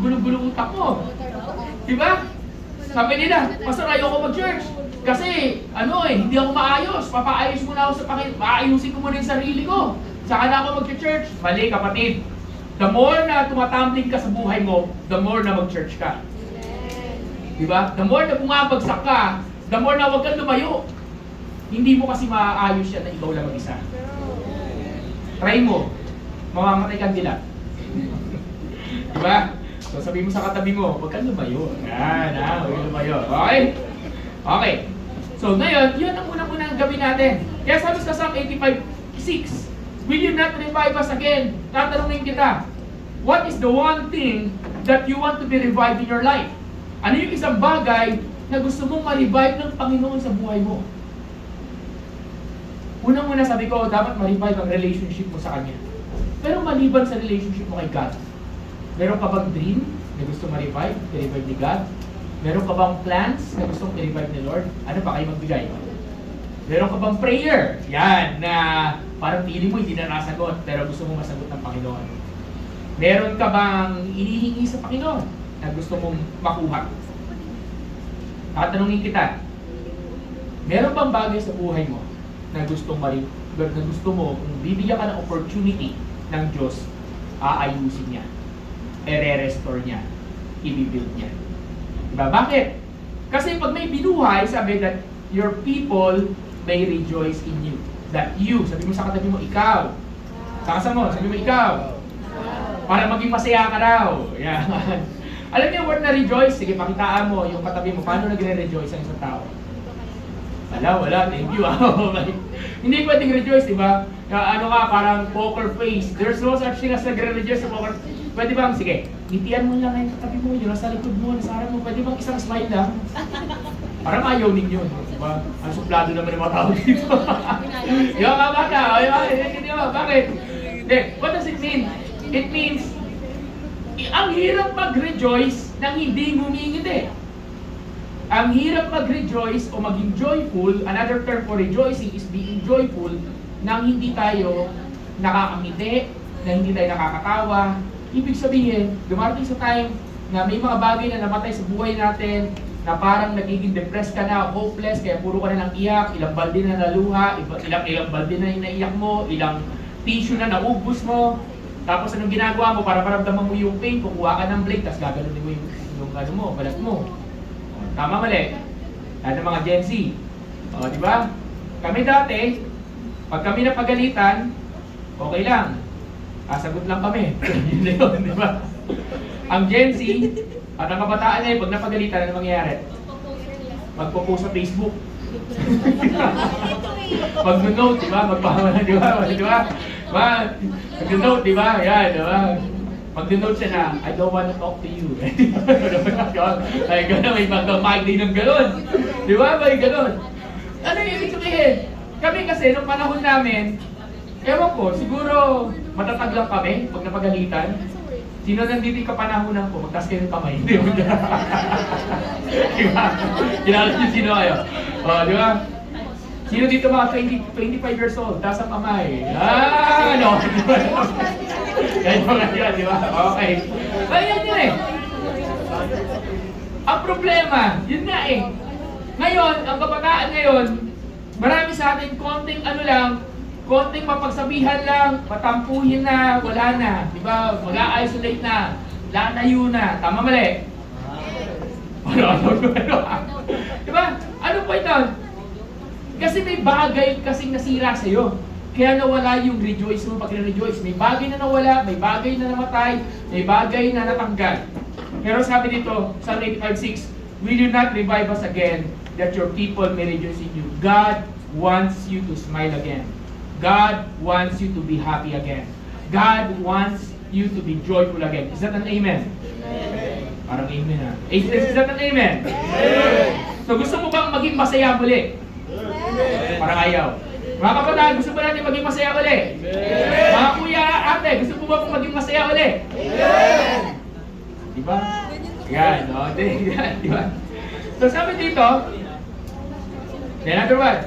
gulo-gulo utak mo. Di ba? Sabi nila, Pastor, ayoko mag-church. Kasi, hindi ako maayos. Papaayos muna ako sa paayusin ko muna yung sarili ko. Saka na ako mag-church. Mali, kapatid. The more na tumatumbling ka sa buhay mo, the more na mag-church ka. Diba? The more na bumabagsak ka, the more na huwag kang lumayo. Hindi mo kasi maaayos yan na ikaw lang mag-isa. Try mo. Mamamatay kang dilat. Diba? So sabihin mo sa katabi mo, huwag kang lumayo. Yan, huwag kang lumayo. Okay? Okay. So ngayon, yun ang unang-unang gawin natin. Kaya sabi sa Psalm 85:6, will you not revive us again? Tatanungin kita, what is the one thing that you want to be revived in your life? Ano yung isang bagay na gusto mong ma-revive ng Panginoon sa buhay mo? Unang-una sabi ko, dapat ma-revive ang relationship mo sa Kanya. Pero maliban sa relationship mo kay God, meron ka bang dream na gusto ma-revive? I-revive ni God? Meron ka bang plans na gustong i-revive ni Lord? Ano pa kayo magbigay? Meron ka bang prayer? Yan, na parang feeling mo hindi na nasagot, pero gusto mo masagot ng Panginoon. Meron ka bang inihingi sa Panginoon na gusto mong makuha? Tatanungin kita, meron bang bagay sa buhay mo na gusto mo, kung bibigyan ka ng opportunity ng Diyos, aayusin niya, i-restore niya, i-build niya? Diba? Bakit? Kasi pag may binuhay, sabi that your people may rejoice in you. That you, sabi mo sa katabi mo, ikaw. Sakasa mo, sabi mo, ikaw. Para maging masaya ka raw. Yan. Alam niyo, word na rejoice, sige, pakitaan mo yung katabi mo, paano nagre-rejoice ang isang tao? Wala, thank you. Hindi pwedeng rejoice, di ba? Ano ka, parang poker face. There's no such thing as nagre-rejoice sa poker. Pwede bang, sige, ngitian mo lang yung katabi mo, yun, sa likod mo, nasa harap mo, pwede bang isang smile lang? Parang ayaw ninyo, diba? Ang suplado naman yung mga tao dito. Yung nga baka, bakit? What does it mean? It means, ang hirap mag-rejoice nang hindi ngumingiti. Ang hirap mag-rejoice o maging joyful, another term for rejoicing is being joyful, nang hindi tayo nakakangiti, na hindi tayo nakakatawa. Ibig sabihin, dumarating sa time na may mga bagay na namatay sa buhay natin, na parang nagiging depressed ka na, hopeless, kaya puro ka na ng iyak, ilang balde na naluha, ilang balde na naiyak mo, ilang tissue na naubos mo. Tapos anong ginagawa mo para maramdaman mo yung pain, kukuha ka ng blade, tapos gaganunin mo yung ano mo, balat mo. Tama, mali? Lahat ng mga Gen Z. Di ba? Kami dati, pag kami napagalitan, okay lang. Sagot lang kami. Yun na yun, di ba? Ang Gen Z, at ang kabataan niya, pag napagalitan, ano mangyayari? Magpo-post sa Facebook. Mag-note, di ba? Magpahamala, di ba? Di ba? Mag-note, di ba? Yan, di ba? Mag-note siya na, I don't want to talk to you. Ay, gano'n, may mag-mag din ng gano'n. Di ba? May gano'n. Ano yung ibig sabihin? Kami kasi, nung panahon namin, ewan ko, siguro matatag lang kami pag napagalitan. Sino nandito yung kapanahonan ko? Magtas kayo ng kamay. Di ba? Kilala niyo sino kayo? Di ba? Sino dito mga 25 years old? Taas ang kamay. Ano? Yan, di ba? Okay. Ayan yun eh. Ang problema, yun nga eh. Ngayon, ang kabataan ngayon, marami sa atin konting ano lang, konting mapagsabihan lang, patampuhin na, wala na. Di ba? Mag-a-isolate na, lalayo na. Tama, mali? Di ba? Ano po ito? Kasi may bagay kasing nasira sa'yo. Kaya nawala yung rejoice mo pag rejoice. May bagay na nawala, may bagay na namatay, may bagay na natanggal. Pero sabi dito, Psalm 85:6, will you not revive us again, that your people may rejoice in you? God wants you to smile again. God wants you to be happy again. God wants you to be joyful again. Is that an amen? Amen. Parang amen ha. Is that an amen? Amen. So gusto mo bang maging masaya muli? Amen. Parang ayaw. Mga kapatid, gusto ba natin maging masaya muli? Amen. Mga kuya, Ate, gusto mo ba maging masaya ulit? Amen! Diba? Yan, no? Diba? So sabi dito, then another one.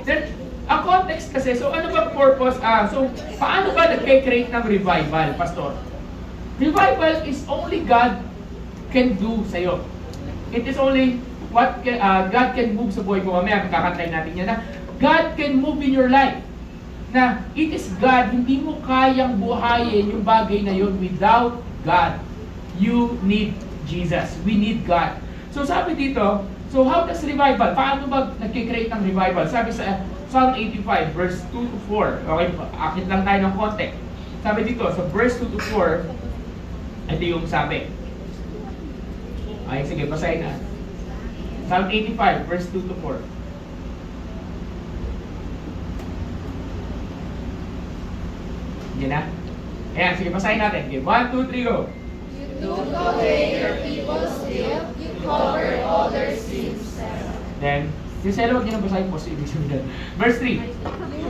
Then, ang context kasi, so ano ba purpose? So, paano ba nagkikreate ng revival, Pastor? Revival is only God can do sa'yo. It is only what God can move sa buhay mo. Mamaya, kakantay natin yan na God can move in your life. Na it is God, hindi mo kayang buhayin yung bagay na yun without God. You need Jesus. We need God. So sabi dito, so how does revival? Paano ba nagkikreate ng revival? Sabi sa Psalm 85, verse 2 to 4. Okay, akit lang tayo ng konti. Sabi dito, sa verse 2 to 4, ito yung sabi. Ay, sige, basahin na. Psalm 85, verse 2 to 4. Yan na? Ayan, sige, basahin natin. Okay, 1, 2, 3, go. You took away your people's guilt, you covered all their sins. Then, si Selo, wag niyo nang basahin po. Ibig sabihin. Verse 3.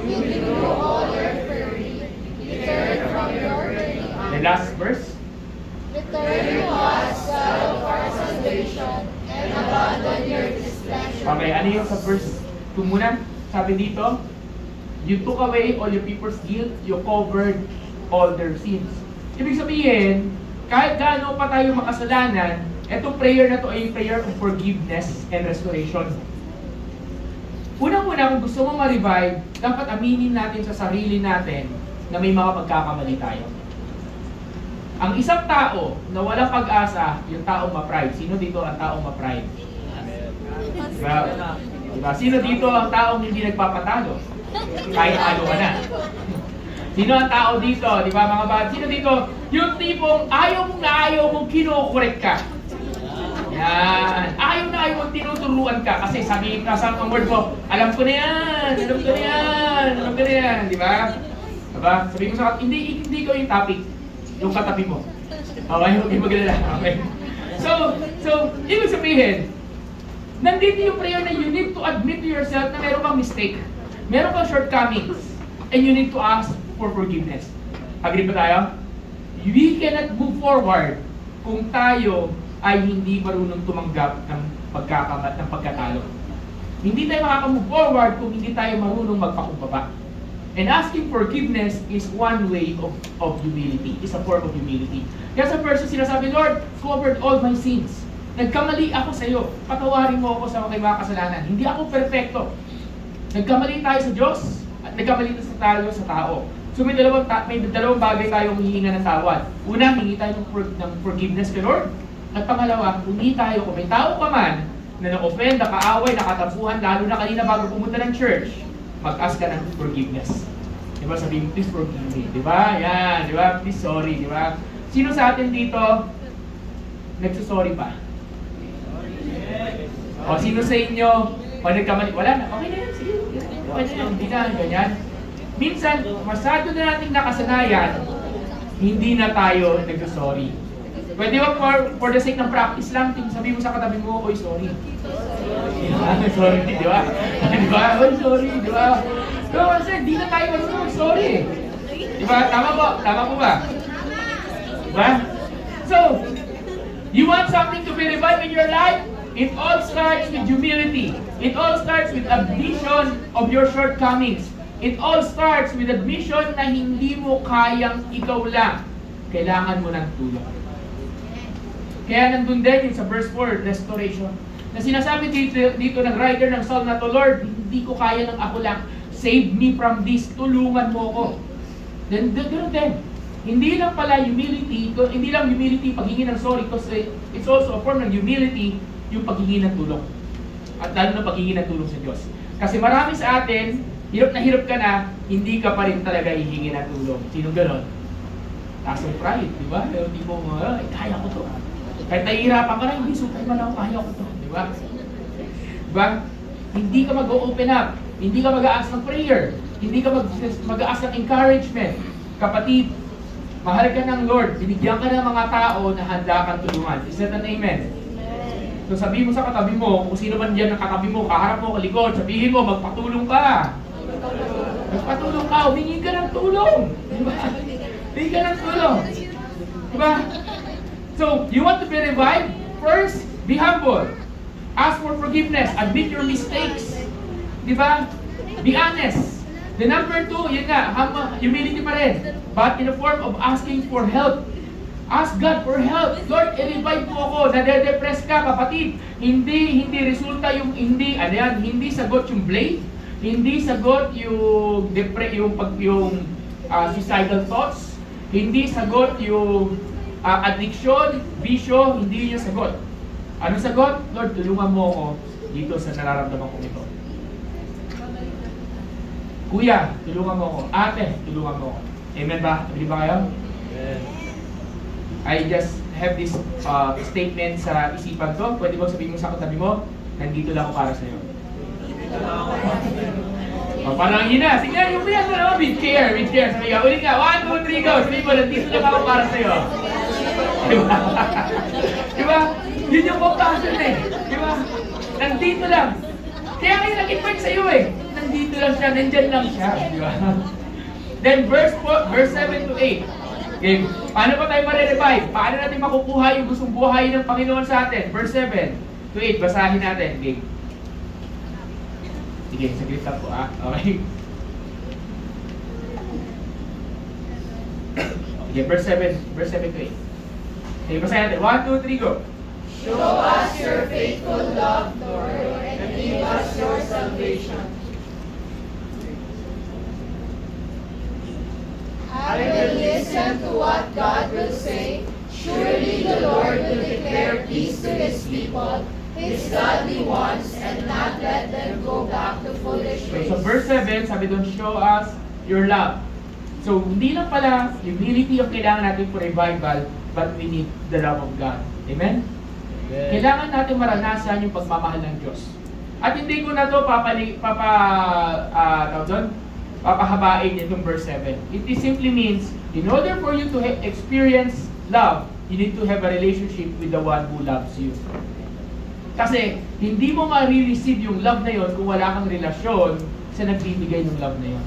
You withdrew all your fury, you turned from your burning The last verse. return to us, God of our salvation, and abandon your displeasure. Okay, ano yung sa verse 2 muna? Sabi dito, you took away all your people's guilt, you covered all their sins. Ibig sabihin, kahit gaano pa tayo makasalanan, etong prayer na to ay prayer of forgiveness and restoration. Unang-una, kung gusto mo ma-revive, dapat aminin natin sa sarili natin na may mga pagkakamali tayo. Ang isang tao na walang pag-asa, yung taong ma-pride. Sino dito ang taong ma-pride? Diba? Diba? Sino dito ang taong hindi nagpapatalo? Kahit ano ka na. Sino ang tao dito? Di ba mga bad? Sino dito? Yung tipong ayaw mong kinokorek ka. Yan. Ayaw mong tinuturuan ka. Kasi sabi sa ang word mo, alam ko na yan. Di ba? Diba? Sabi ko sa hindi ko yung topic. Yung katabi mo. Okay? Huwag magalala. Okay? So, ibig sabihin, nandito yung prayer na you need to admit to yourself na meron kang mistake. Meron kang shortcomings. And you need to ask for forgiveness. Agree ba tayo? We cannot move forward kung tayo ay hindi marunong tumanggap ng pagkatalo. Hindi tayo makaka-move forward kung hindi tayo marunong magpakumbaba. And asking forgiveness is one way of humility. It's a form of humility. Kaya sa verse sinasabi, Lord, covered all my sins. Nagkamali ako sa iyo. Patawarin mo ako sa mga kasalanan. Hindi ako perfecto. Nagkamali tayo sa Diyos at nagkamali tayo sa tao. So may dalawang bagay tayong hihinga ng tawad. Una, hingi tayo ng forgiveness kay Lord. At pangalawa, hindi tayo, kung may tao ka man na na-offend, nakaaway, nakatapuhan, lalo na kanina bago pumunta ng church, mag-ask ka ng forgiveness. Diba? Sabihin, please forgive me. Diba? Yan. Diba? Please sorry. Diba? Sino sa atin dito nagsusorry pa? O sino sa inyo pag nagkamali? Wala na. Okay na yan. Sige. Okay na yan. Hindi na. Ganyan. Minsan, masyado na nating nakasanayan, hindi na tayo nagsusorry. Pwede ba for the sake ng practice lang, sabi mo sa katabi mo, oy, sorry. Sorry, di ba? Di ba? Oy, sorry, di ba? So, kasi di na tayo marunong sorry. Di ba? Tama po? Tama po ba? Di ba? So, you want something to be revived in your life? It all starts with humility. It all starts with admission of your shortcomings. It all starts with admission na hindi mo kayang ikaw lang. Kailangan mo ng tulong. Kaya nandun din yung sa verse 4, restoration. Na sinasabi dito ng writer ng Psalm na to, Lord, hindi ko kaya ng ako lang. Save me from this. Tulungan mo ko. Then, ganoon din. Hindi lang pala humility, hindi lang humility paghingi ng sorry, kasi it's also a form ng humility yung paghingi ng tulong. At lalo na paghingi ng tulong sa Diyos. Kasi marami sa atin, hirap ka na, hindi ka pa rin talaga hihingi ng tulong. Sino gano'n? Tasong pride, di ba? Pero di mo, kaya ko to. Kahit nahihirapan ka na, hindi super man ako, kaya ko to. Di ba? Diba? Hindi ka mag-open up. Hindi ka mag-a-ask ng prayer. Hindi ka mag-a-ask ng encouragement. Kapatid, mahal ka ng Lord. Binigyan ka ng mga tao na handa kang tulungan. Is that an amen? So sabihin mo sa katabi mo, kung sino man dyan ang katabi mo, kaharap mo, kalikod, sabihin mo, magpatulong ka. Magpatulong ka, humingi ka ng tulong. Diba? Hindi ka ng tulong. Diba? So, you want to be revived? First, be humble. Ask for forgiveness. Admit your mistakes. Diba? Be honest. The number 2, yun nga, humility pa rin. But in the form of asking for help. Ask God for help. Lord, i-revive mo ako. Nade-depress ka, kapatid. Hindi resulta yung hindi sagot yung blame. Hindi sagot yung suicidal thoughts. Hindi sagot yung addiction, bisyo, hindi yun yung sagot. Ano sagot? Lord, tulungan mo ako dito sa nararamdaman ko ito. Kuya, tulungan mo ako. Ate, tulungan mo ako. Amen ba? Bili ba kayo? Amen. I just have this statement sa isipan ko. Pwede ba sabihin mo sa katabi mo, nandito lang ako para sa'yo. Parang yun na. Sige na, yung biyan mo naman. With care. Sabi ka, ulit nga. 1, 2, 3, go. Sabi mo, nandito lang ako para sa'yo. Diba? Diba? Yun yung compassion eh. Diba? Nandito lang. Kaya kayo nag-invite sa'yo eh. Nandito lang siya. Nandyan lang siya. Diba? Then verse 7 to 8. Okay. Paano pa tayo marirevive? Paano natin makukuha yung gustong buhay ng Panginoon sa atin? Verse 7 to 8. Basahin natin. Okay. Sige, saglit lang po Okay. Okay, verse 7 to 8. Okay, basahin natin. 1, 2, 3, go. Show us your faithful love, Lord, and give us your salvation. I will listen to what God will say. Surely the Lord will declare peace to His people, His godly ones, and not let them go back to foolish ways. So verse 7, sabi doon, show us your love. So hindi lang pala humility ang kailangan natin for revival, but we need the love of God. Amen? Kailangan natin maranasan yung pagmamahal ng Diyos. At hindi ko na ito papahabain itong verse 7. It simply means, in order for you to experience love, you need to have a relationship with the one who loves you. Kasi, hindi mo ma-receive yung love na yon kung wala kang relasyon sa nagbibigay ng love na yon.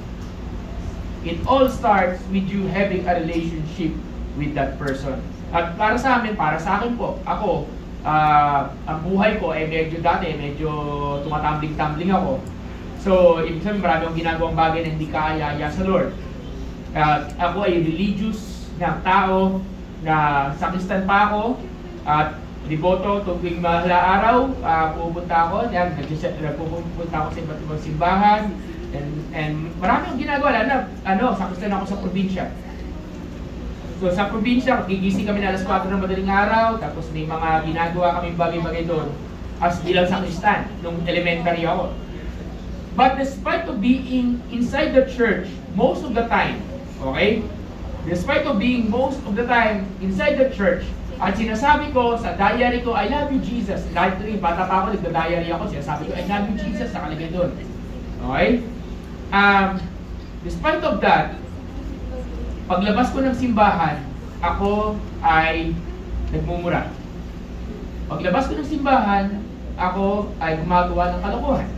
It all starts with you having a relationship with that person. At para sa akin po, ako, ang buhay ko ay medyo tumatambling-tambling ako. So, ibig sabihin, marami akong ginagawang bagay na hindi kaya sa Lord. Ako ay religious na tao, na sakristan pa ako, at devoto tuwing mahal araw, pupunta ako sa iba't ibang simbahan, and marami akong ginagawa, sakristan ako sa probinsya. So sa probinsya, gigising kami na alas 4 ng madaling araw, tapos may mga ginagawa kaming bagay-bagay doon as bilang sakristan, nung elementary ako. But despite of being inside the church most of the time, okay? Despite of being most of the time inside the church, at sinasabi ko sa diary ko, I love you Jesus. Kahit bata pa ako, nagda-diary ako, sinasabi ko, I love you Jesus, nakalagay doon. Okay? Despite of that, paglabas ko ng simbahan, ako ay nagmumura. Paglabas ko ng simbahan, ako ay gumagawa ng kalokohan.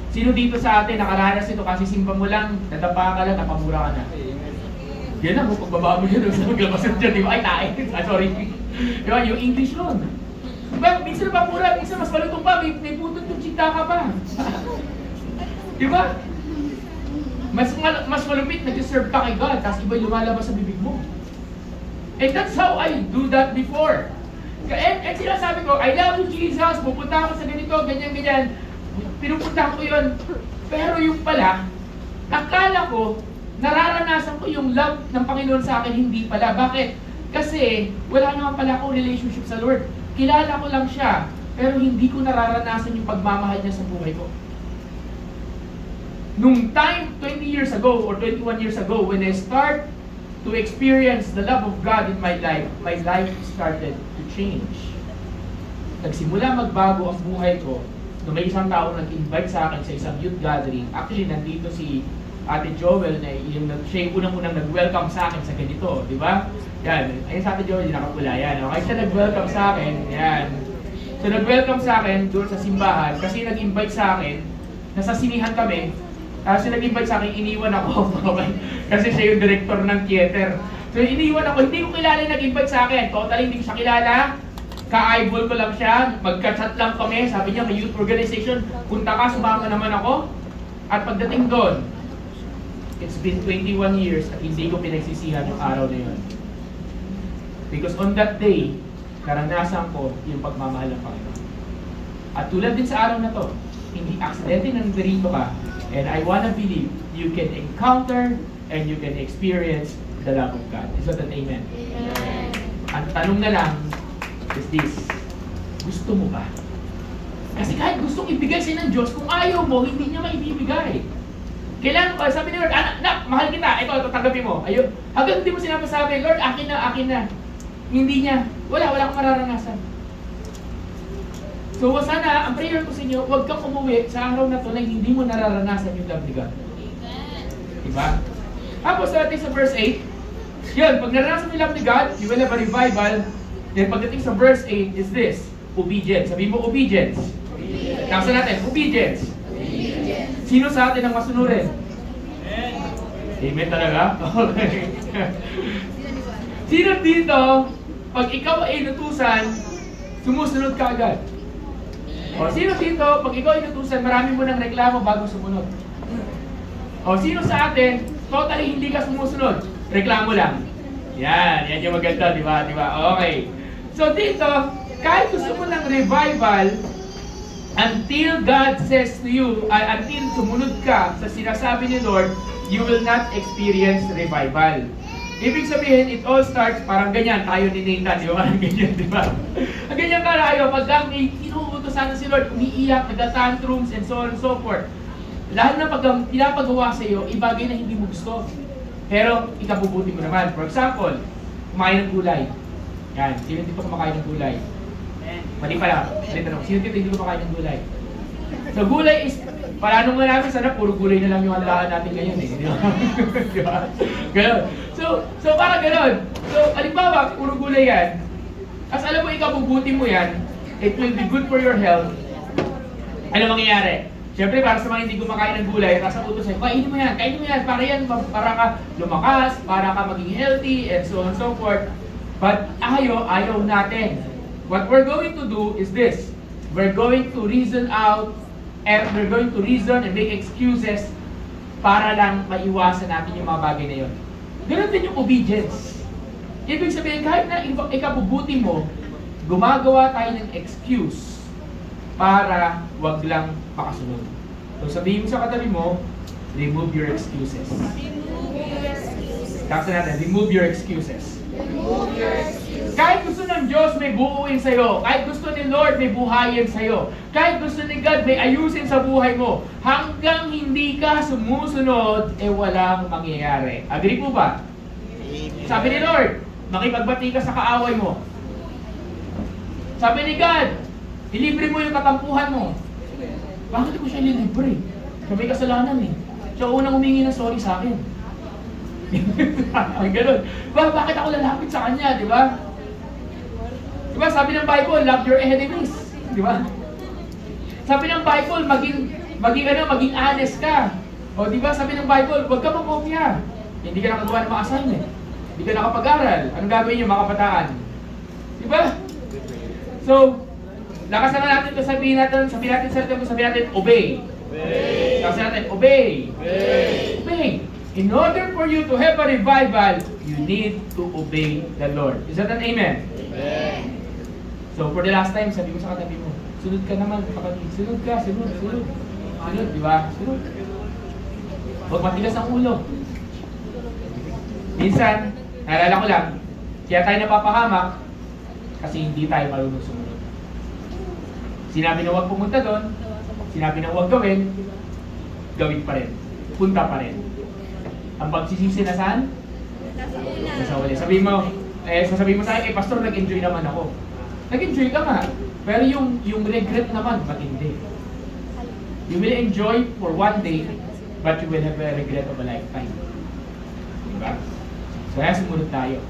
Sino dito sa atin nakaranas ito kasi simba mo lang, nadapa ka lang, napamura ka na? Yan lang, pagbaba mo dyan, sa paglabas mo dyan, di ba? Ay, tae. Sorry. Di ba? Yung English nun. Diba? Minsan napamura, minsan mas malutong pa, may putong yung chita ka pa. Di ba? Mas malupit, nag-serve ka kay God, tapos iba lumalabas sa bibig mo. And that's how I do that before. And sinasabi ko, I love you Jesus, pupunta ako sa ganito, ganyan. Pinupunta ko yun. Pero yung pala, akala ko, nararanasan ko yung love ng Panginoon sa akin, hindi pala. Bakit? Kasi wala naman pala akong relationship sa Lord. Kilala ko lang siya, pero hindi ko nararanasan yung pagmamahal niya sa buhay ko. Nung time, 20 years ago or 21 years ago, when I start to experience the love of God in my life started to change. Nagsimula magbago ang buhay ko nung may isang tao nag-invite sa akin sa isang youth gathering. Actually, nandito si Ate Joel, na siya yung unang-unang nag-welcome sa akin sa ganito, di ba? Yan, ayun sa Ate Joel, yung nakapula yan. Okay, siya nag-welcome sa akin, yan. So, nag-welcome sa akin doon sa simbahan kasi nag-invite sa akin, nasa sinihan kami. Kasi nag-invite sa akin, iniwan ako. Okay? Kasi siya yung director ng theater. So iniwan ako, hindi ko kilala yung nag-invite sa akin. Totally hindi ko siya kilala. Ka-eyeball ko lang siya, magka-chat lang kami. Sabi niya, may youth organization, punta ka, sumama naman ako. At pagdating doon, it's been 21 years at hindi ko pinagsisihan yung araw na yun. Because on that day, karanasan ko yung pagmamahal ng Panginoon. At tulad din sa araw na to, hindi aksidente na nandito ka. And I wanna believe you can encounter and you can experience the love of God. Is that an amen? Amen. Ang tanong na lang is this, gusto mo ba? Kasi kahit gustong ibigay sa'yo ng Diyos, kung ayaw mo, hindi niya maibibigay. Kailangan pa, sabi ni Lord, anak, mahal kita, ito, tanggapin mo. Ayun, hanggang hindi mo sinasabi, Lord, akin na. Hindi niya, wala akong mararanasan. So sana, ang prayer ko sa inyo, huwag kang umuwi sa araw na to na hindi mo nararanasan yung love ni God. Diba? Tapos natin sa verse 8, yun, pag naranasan yung love ni God, you will have a revival. Then pagdating sa verse 8 is this, obedience. Sabihin mo, obedience. Nakasa natin, obedience. Sino sa atin ang masunurin? Amen talaga? Okay. Sino dito, pag ikaw ay inutusan, sumusunod ka agad? O sino dito, pag ikaw ay inutusan, marami mo ng reklamo bago sumunod? O sino sa atin, totally hindi ka sumusunod? Reklamo lang. Yan yung maganda, di ba? Okay. So dito, kahit gusto mo ng revival, until God says to you, until sumunod ka sa sinasabi ni Lord, you will not experience revival. Ibig sabihin, it all starts parang ganyan, tayo ni Nathan, di ba? Ganyan, di ba? Ganyan ka tayo, pag may inuutosan na si Lord, umiiyak, nagtatantrums, and so on and so forth. Lahat na pag pinapagawa sa iyo, ibagay na hindi mo gusto. Pero, ikabubuti mo naman. For example, kumain ng gulay. Yan, sino dito kumakain ng gulay? Mali pala, tanong, sino dito hindi kumakain ng gulay? So, gulay is, paano nga namin, sana puro gulay na lang yung handaan natin ngayon eh. Di ba? Di ba? Ganon. So parang ganon. So, halimbawa, puro gulay yan. As alam mo, ikabubuti mo yan, it will be good for your health. Ano mangyayari? Siyempre, para sa mga hindi kumakain ng gulay, tapos ang utos sa'yo, kainin mo yan, para ka lumakas, para ka maging healthy, and so on and so forth. But ayaw natin. What we're going to do is this. We're going to reason out, and we're going to reason and make excuses para lang maiwasan natin yung mga bagay na yun. Ganun din yung obedience. Ibig sabihin, kahit na ikabubuti mo, gumagawa tayo ng excuse para wag lang makasunod. So sabihin mo sa katabi mo, remove your excuses. Tapos natin, remove your excuses. Kahit gusto ng Diyos may buuin sa'yo. Kahit gusto ni Lord may buhayin sa'yo. Kahit gusto ni God may ayusin sa buhay mo. Hanggang hindi ka sumusunod, walang mangyayari. Agree po ba? Sabi ni Lord, makipagbati ka sa kaaway mo. Sabi ni God, ilibre mo yung katampuhan mo. Bakit ko siya ilibre? Siya may kasalanan eh. Siya unang humingi ng sorry sa akin. Ganun. Bakit ako lalapit sa kanya, di ba? Di ba, sabi ng Bible, love your enemies. Di ba? Sabi ng Bible, maging honest ka. O di ba, sabi ng Bible, huwag ka mamopya. Hindi ka nakagawa ng mga assignment. Hindi ka nakapag-aral. Anong gagawin niyo, mga kabataan? Di ba? So, lakasan na natin ito, sabihin natin obey. Lakasan natin, obey. Obey. In order for you to have a revival, you need to obey the Lord. Is that an amen? Amen. So for the last time, sabi ko sa katabi mo, sunod ka naman, kapatid. Sunod ka, sunod. Sunod, di ba? Sunod. Huwag matigas ang ulo. Minsan, naalala ko lang, kaya tayo napapahamak kasi hindi tayo marunong sumunod. Sinabi na huwag pumunta doon, sinabi na huwag gawin pa rin. Punta pa rin. Ang pagsisisi na saan? Nasa uli. Sabihin mo sa akin, pastor, nag-enjoy naman ako. Nag-enjoy ka nga. Pero yung regret naman, matindi. You will enjoy for one day, but you will have a regret of a lifetime. Diba? So, kaya sumunod tayo.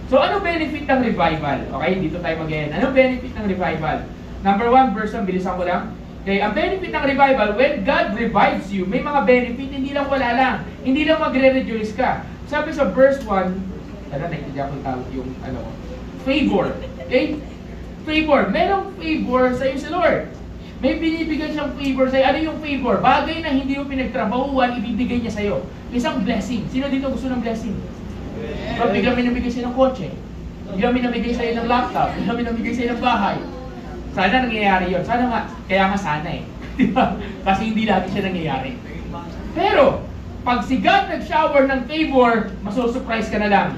So, ano benefit ng revival? Okay, dito tayo mag-end. Ano benefit ng revival? Number 1, verse 1, bilisan ko lang. Okay, ang benefit ng revival, when God revives you, may mga benefit, hindi lang wala lang. Hindi lang magre-rejoice ka. Sabi sa verse 1, Ano, naintindihan ko yung tawag yung favor. Okay? Favor. Merong favor sa iyo si Lord. May binibigyan siyang favor sa'yo. Ano yung favor? Bagay na hindi mo pinagtrabahuan, ibibigay niya sa'yo. Isang blessing. Sino dito gusto ng blessing? So, biglang may nabigay sa'yo ng kotse. Biglang may nabigay sa'yo ng laptop. Biglang may nabigay sa'yo ng bahay. Sana nangyayari yun. Sana nga. Kaya nga sana eh. Diba? Kasi hindi lagi siya nangyayari. Pero, pag si God nag-shower ng favor, masusurprise ka na lang.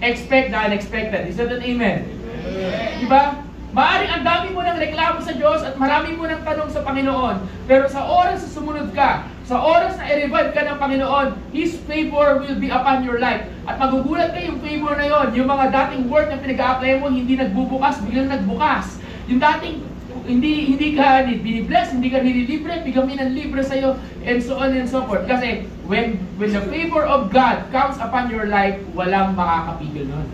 Expect the unexpected. Is that an amen? Diba? Maaring ang dami mo ng reklamo sa Diyos at marami mo ng tanong sa Panginoon. Pero sa oras na sumunod ka, sa oras na i-revive ka ng Panginoon, His favor will be upon your life. At magugulat ka yung favor na yon. Yung mga dating work na pinag-a-apply mo, hindi nagbubukas, biglang nagbukas. Yung dating hindi ka binibless, hindi ka nililibre, biglang may nanlibre sa'yo, and so on and so forth. Kasi when the favor of God comes upon your life, walang makakapigil nun.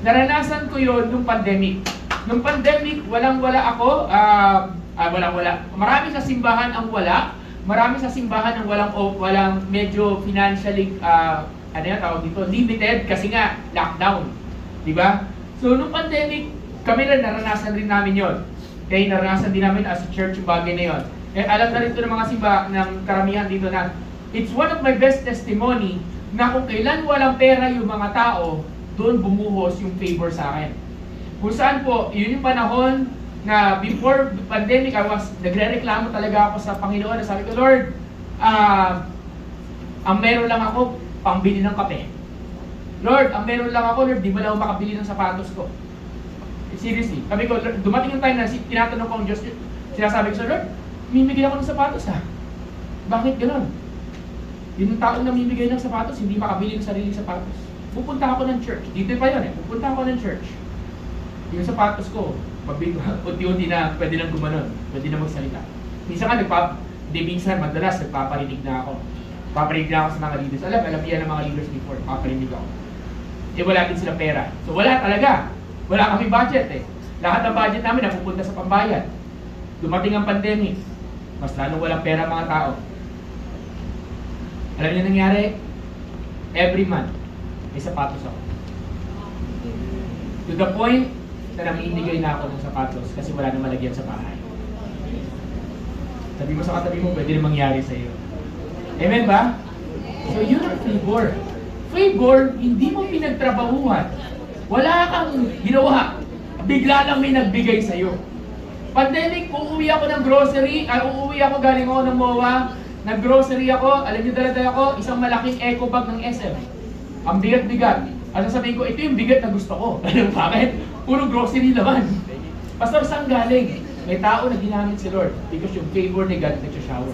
Naranasan ko yon nung pandemic. Nung pandemic, walang-wala ako. Walang-wala. Marami sa simbahan ang wala. Marami sa simbahan ang walang medyo financially, tawag dito, limited kasi nga, lockdown. Diba? So, nung pandemic, kami rin, naranasan rin namin yon. Kaya naranasan din namin as a church yung bagay na yon. Alam na rin ito ng mga simba, ng karamihan dito na, it's one of my best testimony na kung kailan walang pera yung mga tao, doon bumuhos yung favor sa akin. Kung saan po, yun yung panahon na before pandemic, nagre-reklamo talaga ako sa Panginoon. Sabi ko, Lord, ang meron lang ako, pangbili ng kape. Lord, ang meron lang ako, Lord, di ba lang ako makabili ng sapatos ko? Seriously. Sabi ko, Lord, dumating yung time na tinatanong ko ang Diyos, sinasabi ko sa Lord, mimigay ako ng sapatos ha. Bakit gano'n? Yung taong namimigay ng sapatos, hindi makabili ng sariling sapatos. Pupunta ako ng church. Dito pa yun eh. Pupunta ako ng church. Yung sapatos ko, unti-unti na pwede nang gumanon. Pwede na magsalita. Minsan nga, minsan madalas nagpaparinig na ako. Paparinig na ako sa mga leaders. Alam yan ng mga leaders before. Paparinig ako. Wala din sila pera. So wala talaga. Wala kami budget eh. Lahat ng budget namin napupunta sa pambayad. Dumating ang pandemic. Mas lalong walang pera mga tao. Alam niyo nangyari? Every month, may sapatos ako. To the point na namimigay na ako ng sapatos kasi wala nang malagyan sa bahay. Sabi mo sa katabi mo, pwede rin mangyari sa iyo. Amen ba? So yun ang favor. Favor, hindi mo pinagtrabahuhan. Wala kang ginawa. Bigla lang may nagbigay sa iyo. Pandemic, uuwi ako ng grocery, uuwi ako galing ako ng MOA, nag-grocery ako, alam niyo dala-dala ko, isang malaking eco bag ng SM. Ang bigat-bigat. At sasabihin ko, ito yung bigat na gusto ko. Alam mo bakit? Puro grocery laman. Pastor, saan galing? May tao na ginamit si Lord because yung favor ni God nagsha-shower.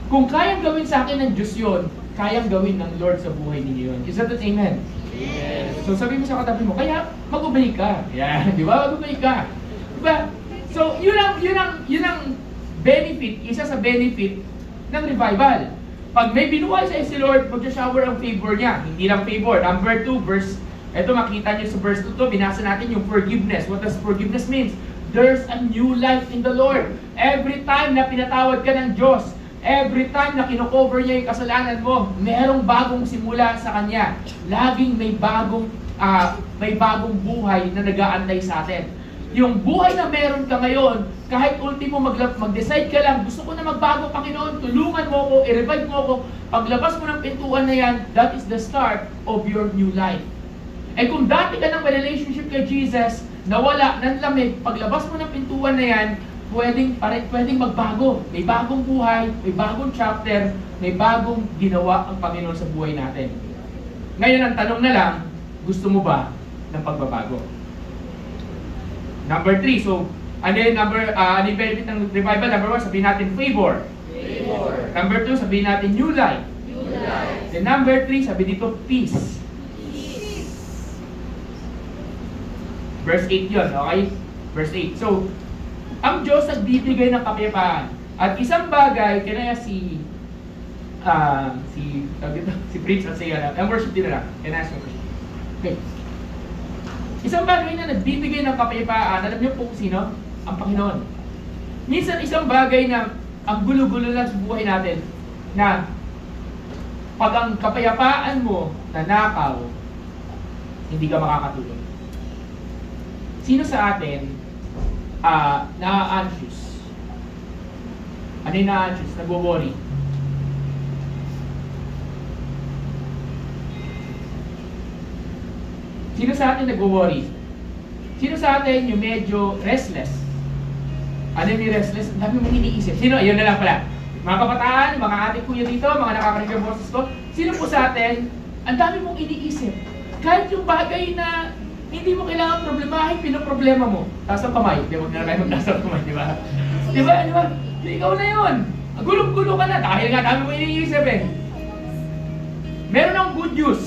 Kung kayang gawin sa akin ng Diyos yun, kayang gawin ng Lord sa buhay ninyo yun. Is that an amen? Yes. So sabi mo sa katabi mo, kaya mag-obey ka. Yeah, di ba? Mag-obey ka. Diba? So yun ang benefit, isa sa benefit ng revival. Pag may binuhay sa si Lord, mag-shower ang favor niya. Hindi lang favor. Number 2, verse, ito makita niyo sa verse 2 to, binasa natin yung forgiveness. What does forgiveness means? There's a new life in the Lord. Every time na pinatawad ka ng Diyos, every time na kino-cover niya yung kasalanan mo, merong bagong simula sa Kanya. Laging may bagong buhay na nag-aantay sa atin. Yung buhay na meron ka ngayon, kahit ultimo mag-decide ka lang, gusto ko na magbago, Panginoon, tulungan mo ko, i-revive mo ko, paglabas mo ng pintuan na yan, that is the start of your new life. Eh kung dati ka ng relationship kay Jesus, nawala, nanlamig, paglabas mo ng pintuan na yan, pwedeng magbago. May bagong buhay, may bagong chapter, may bagong ginawa ang Panginoon sa buhay natin. Ngayon ang tanong na lang, gusto mo ba ng pagbabago? Number 3, so ano yung benefit ng revival? Number 1, sabihin natin favor. Number 2, sabihin natin new life. Then number 3, sabi dito peace. Verse 8 yun, okay? Verse 8. So, ang Diyos nagbibigay ng kapayapaan. At isang bagay, kaya si Prince at si ang worship din na lang. Kaya na okay. Isang bagay na nagbibigay ng kapayapaan, alam niyo po sino? Ang Panginoon. Minsan isang bagay na ang gulo-gulo lang sa buhay natin, na pag ang kapayapaan mo nanakaw, hindi ka makakatulog. Sino sa atin na-anxious? Ano yung na-anxious? Nagwo-worry? Sino sa atin nagwo-worry? Sino sa atin yung medyo restless? Ano yung restless? Ang dami mong iniisip. Sino? Ayun na lang pala. Mga kabataan, mga ate kuya dito, mga nakakarinig ng boses ko, sino po sa atin, ang dami mong iniisip. Kahit yung bagay na hindi mo kailangan problemahin, pinoproblema mo. Taas ang kamay. Di ba? Huwag na kayo magtaas ang kamay, di ba? Di ba? Di ba? Ikaw na yun. Gulong-gulo ka na. Dahil nga, dami mo iniisip eh. Meron ng good news.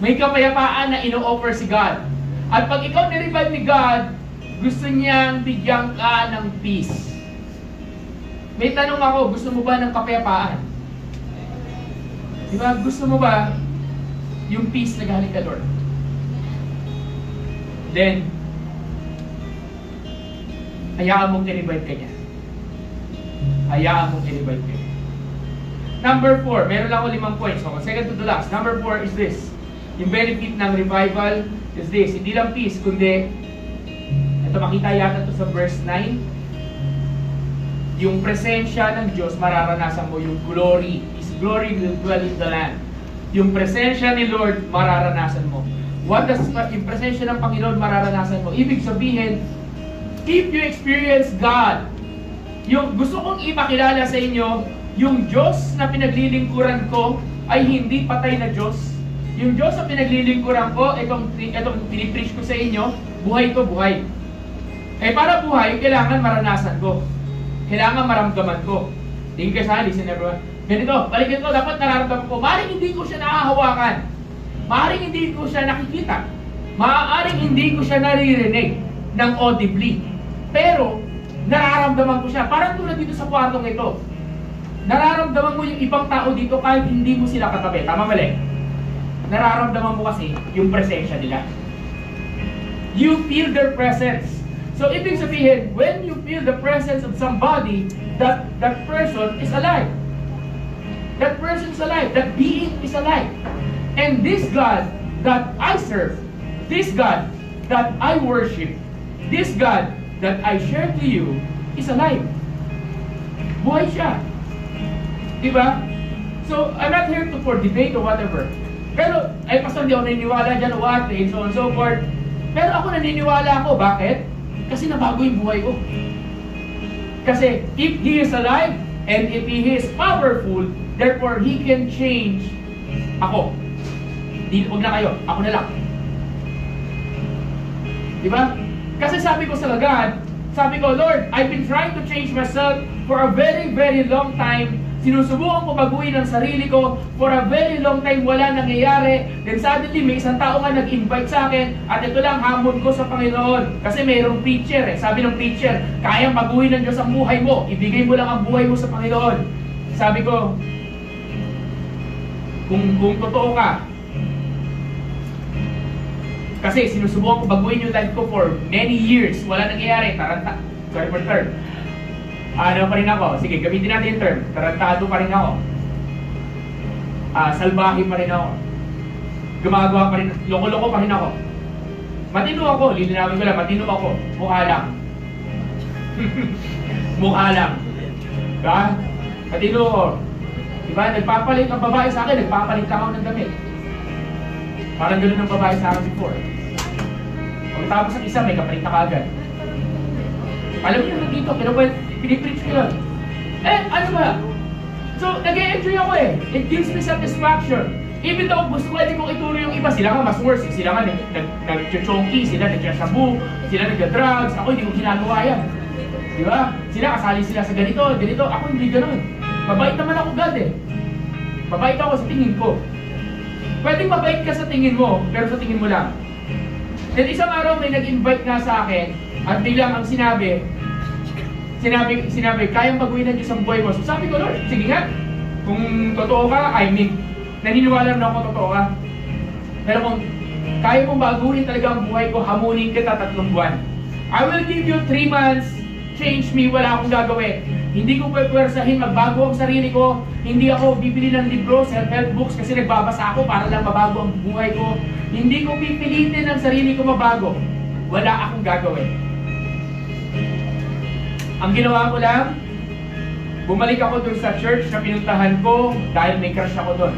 May kapayapaan na ino-offer si God. At pag ikaw ni-revive ni God, gusto niyang bigyan ka ng peace. May tanong ako, gusto mo ba ng kapayapaan? Di ba? Gusto mo ba yung peace na galing ka, Lord? Then, hayaan mong i-revive ka niya. Hayaan mong i-revive ka niya. Number 4, meron lang ako 5 points. So, second to the last. Number 4 is this. Yung benefit ng revival is this. Hindi lang peace, kundi, ito makita yata ito sa verse 9, yung presensya ng Diyos, mararanasan mo yung glory. His glory will dwell in the land. Yung presensya ni Lord, mararanasan mo. What does yung presensya ng Panginoon mararanasan mo? Ibig sabihin, if you experience God, yung gusto kong ipakilala sa inyo, yung Diyos na pinaglilingkuran ko ay hindi patay na Diyos. Yung Diyos na pinaglilingkuran ko, itong pinipreach ko sa inyo, buhay to buhay. Eh para buhay, kailangan maranasan ko. Kailangan maramdaman ko. Tingin kayo sa listen everyone. Ganito, balikin ko, dapat nararamdaman ko. Maaaring hindi ko siya nahahawakan. Maaaring hindi ko siya nakikita. Maaaring hindi ko siya naririnig ng audibly. Pero, nararamdaman ko siya. Parang tulad dito sa kwartong ito. Nararamdaman mo yung ibang tao dito kahit hindi mo sila katabi. Tama mali? Nararamdaman mo kasi yung presensya nila. You feel their presence. So, ibig sabihin, when you feel the presence of somebody, that person is alive. That person is alive. That being is alive. And this God that I serve, this God that I worship, this God that I share to you, is alive. Buhay siya. Diba? So, I'm not here for debate or whatever. Pero, ay pastor, hindi ako naniniwala dyan, what, and so on and so forth. Pero ako naniniwala ako. Bakit? Kasi nabago yung buhay ko. Kasi, if He is alive, and if He is powerful, therefore, He can change ako. Huwag na kayo, ako na lang. Diba? Kasi sabi ko sa God, sabi ko, Lord, I've been trying to change myself for a very, very long time. Sinusubukan ko baguhin ang sarili ko for a very long time, wala nangyayari. Then suddenly, may isang tao nga nag-invite sa akin at ito lang hamon ko sa Panginoon. Kasi mayroong preacher eh. Sabi ng preacher, kayang baguhin ng Diyos ang buhay mo. Ibigay mo lang ang buhay mo sa Panginoon. Sabi ko, kung totoo ka, kasi sinusubukan ko baguhin yung life ko for many years. Wala nangyayari. Sorry for the term. Ano pa rin ako? Sige, gamitin natin yung term. Tarantado pa rin ako. Salbahe pa rin ako. Gumagawa pa rin. Loko-loko pa rin ako. Matino ako. Lilinawin ko lang. Matino ako. Mukha lang. Mukha lang. Diba? Matino ako. Diba? Nagpapalit ang babae sa akin. Nagpapalit lang ako ng damit. Parang ganoon ang babae sa akin before. Pagkatapos ng isa, may kapalit na kagad. Alam niyo na dito, pero pinipreach ko yun. Eh, ano ba? So, nag-e-enjoy ako eh. It gives me satisfaction. Even though gusto ko kong ituro yung iba, sila nga mas worse. Sila nga nag-chonky, sila nag-shabu, sila nag-drugs. Ako hindi ko ginagawa yan. Di ba? Sila kasali sila sa ganito, ganito. Ako hindi ganoon. Mabait naman ako God eh. Mabait ako sa tingin ko. Pwedeng mabait ka sa tingin mo, pero sa tingin mo lang. Then isang araw may nag-invite nga sa akin, at biglang ang sinabi, kayang baguhin ng Diyos ang buhay mo. So sabi ko, Lord, sige nga, kung totoo ka, I mean, naniniwala na ako totoo ka. Pero kung kaya mong baguhin talaga ang buhay ko, hamunin kita 3 buwan. I will give you 3 months, change me, wala akong gagawin. Hindi ko pwedwersahin magbago ang sarili ko. Hindi ako bibili ng libro, self-help books kasi nagbabasa ako para lang mabago ang buhay ko. Hindi ko pipilitin ang sarili ko mabago. Wala akong gagawin. Ang ginawa ko lang, bumalik ako dun sa church na pinuntahan ko dahil may crush ako dun.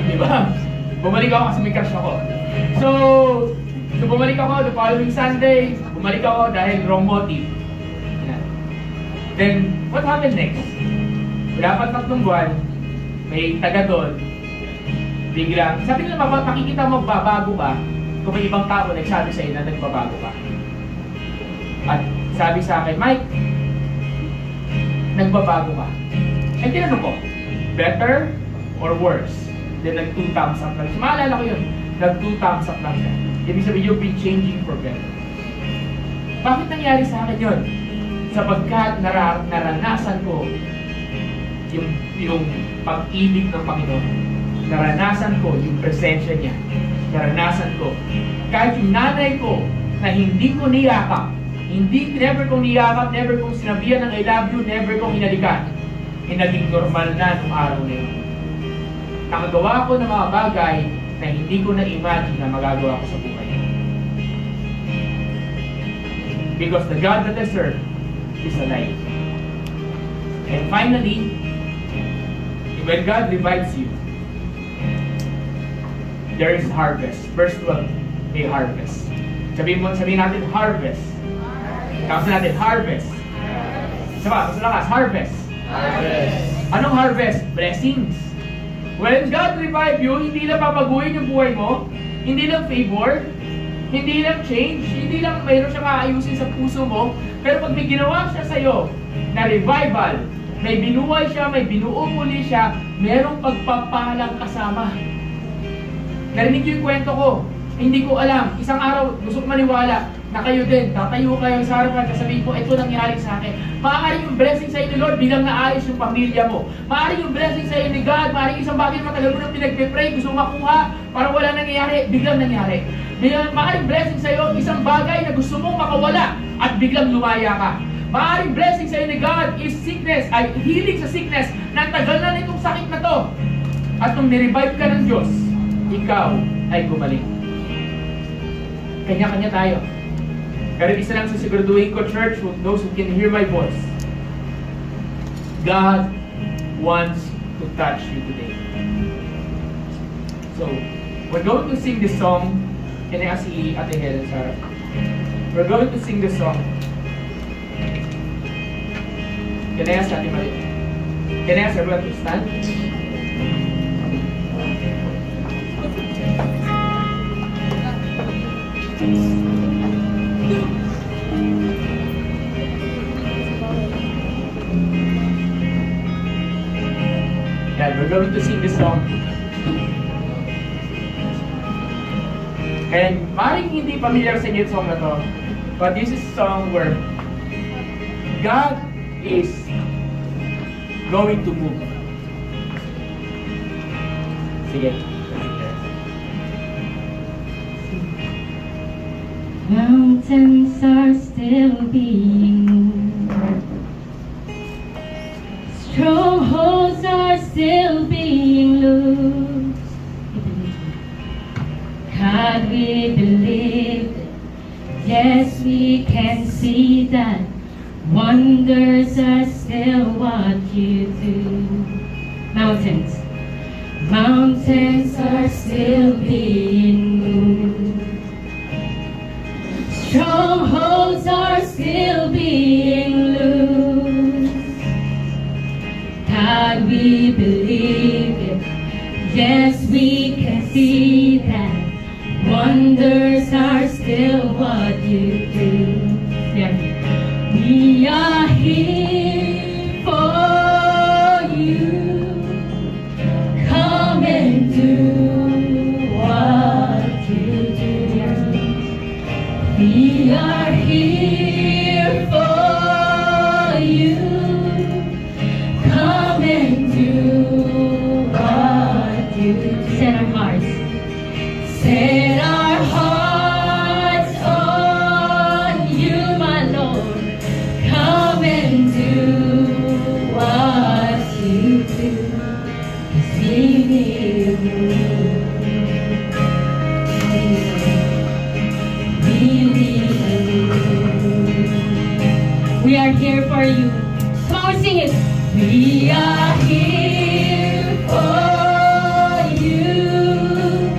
Diba? Bumalik ako kasi may crush ako. So bumalik ako the following Sunday, bumalik ako dahil wrong motive. Yan. Then, what happened next? Dapat 3 buwan, may taga doon, biglang, sabi nila, makikita mo magbabago ka kung may ibang tao nagsabi sa iyo na nagbabago ka. At sabi sa akin, Mike, nagbabago ka. Eh, tinanong ko, better or worse? Then, nag-2 thumbs up lang. Maalala ko yun, nag-2 thumbs up lang siya. Ibig sabihin, you've been changing for better. Bakit nangyari sa akin yun? Sapagkat naranasan ko yung pag-ibig ng Panginoon. Naranasan ko yung presensya niya. Naranasan ko. Kahit yung nanay ko na hindi ko niyakap, never kong niyakap, never kong sinabihan ng I love you, never kong hinalikan. Naging normal na nung araw na yun. Nakagawa ko ng mga bagay na hindi ko na-imagine na magagawa ko sa buhay. Because the God that I serve is alive. And finally, when God revives you, there is harvest. Verse 12, may harvest. Sabihin natin harvest. Tapos natin harvest. Saba, mas lakas, harvest. Harvest. Anong harvest? Blessings. When God revive you, hindi lang papaguhin yung buhay mo, hindi lang favor, hindi lang change, hindi lang mayroon siyang aayusin sa puso mo, pero pag may ginawa siya sa'yo na revival, may binuhay siya, may binuo muli siya, merong pagpapalang kasama. Narinig yung kwento ko, hindi ko alam, isang araw, gusto ko maniwala, na kayo din, tatayo kayo sa harapan, sasabihin ko, ito nangyari sa akin. Maaaring yung blessing sa iyo ni Lord, bilang naayos yung pamilya mo. Maaaring yung blessing sa iyo ni God, maaaring isang bagay na matagal mo nang pinagpe-pray, gusto mo makuha, para wala nangyayari, biglang nangyari. Maaaring blessing sa iyo, isang bagay na gusto mong makawala, at biglang lumaya ka. Maaaring blessing sa iyo ni God is sickness, ay healing sa sickness, na tagal na nitong sakit na to. At nung nirevive ka ng Diyos, ikaw ay gumaling. Kanya-kanya tayo. Pero isa lang sisiguraduhin ko, church, those who can hear my voice, God wants to touch you today. So, we're going to sing this song. Can I ask si Ate Helen, Sarah? We're going to sing this song. Can I ask Ate Maria? Can I ask everyone to stand? Yeah, we're going to sing this song. And maring hindi familiar sa inyo song na to, but this is a song where God is going to move. Sige. Mountains are still being moved. Strongholds are still being loosed. God, we believe. Yes, we can see that wonders are still what you do. Mountains are still being moved. Strongholds are still being loosed. God, we believe it. Yes, we can see that wonders are still what you do. Yeah. We are here for you. Come and do what you do. We are here for you. Come and do what you do. Set our hearts. Set our hearts on you, my Lord. Come and do We are here for you. Come on, sing it. We are here for you.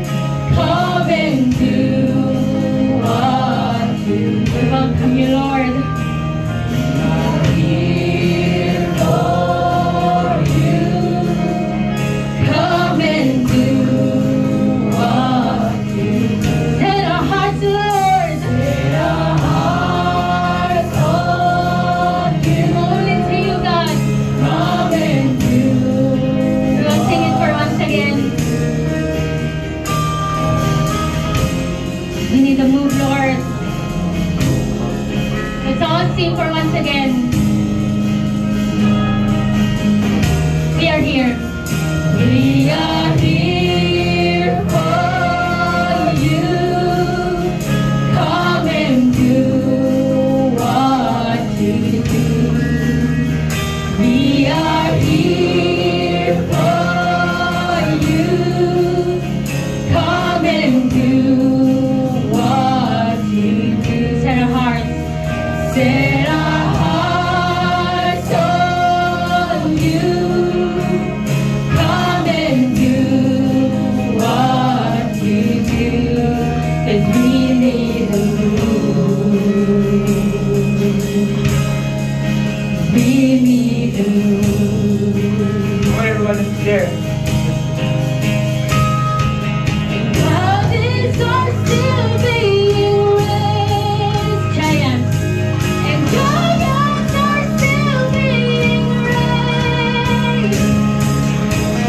Come and do what you do. We welcome you, Lord. We are here for you. Come and do what you do. Set our hearts, Lord. Set our hearts on you. Only to you, God. Come and do. Let's sing it for once again. We need to move, Lord. Let's all sing for once again. We are here. We are here for you. Come and do what you do. We are here for you. Come and do what you do. Set our hearts. Set our hearts on you. Come and do what you do. 'Cause we need a move. We need a move. Come on, everyone, it's there. Mountains are still being raised. Giants. And giants are still being raised.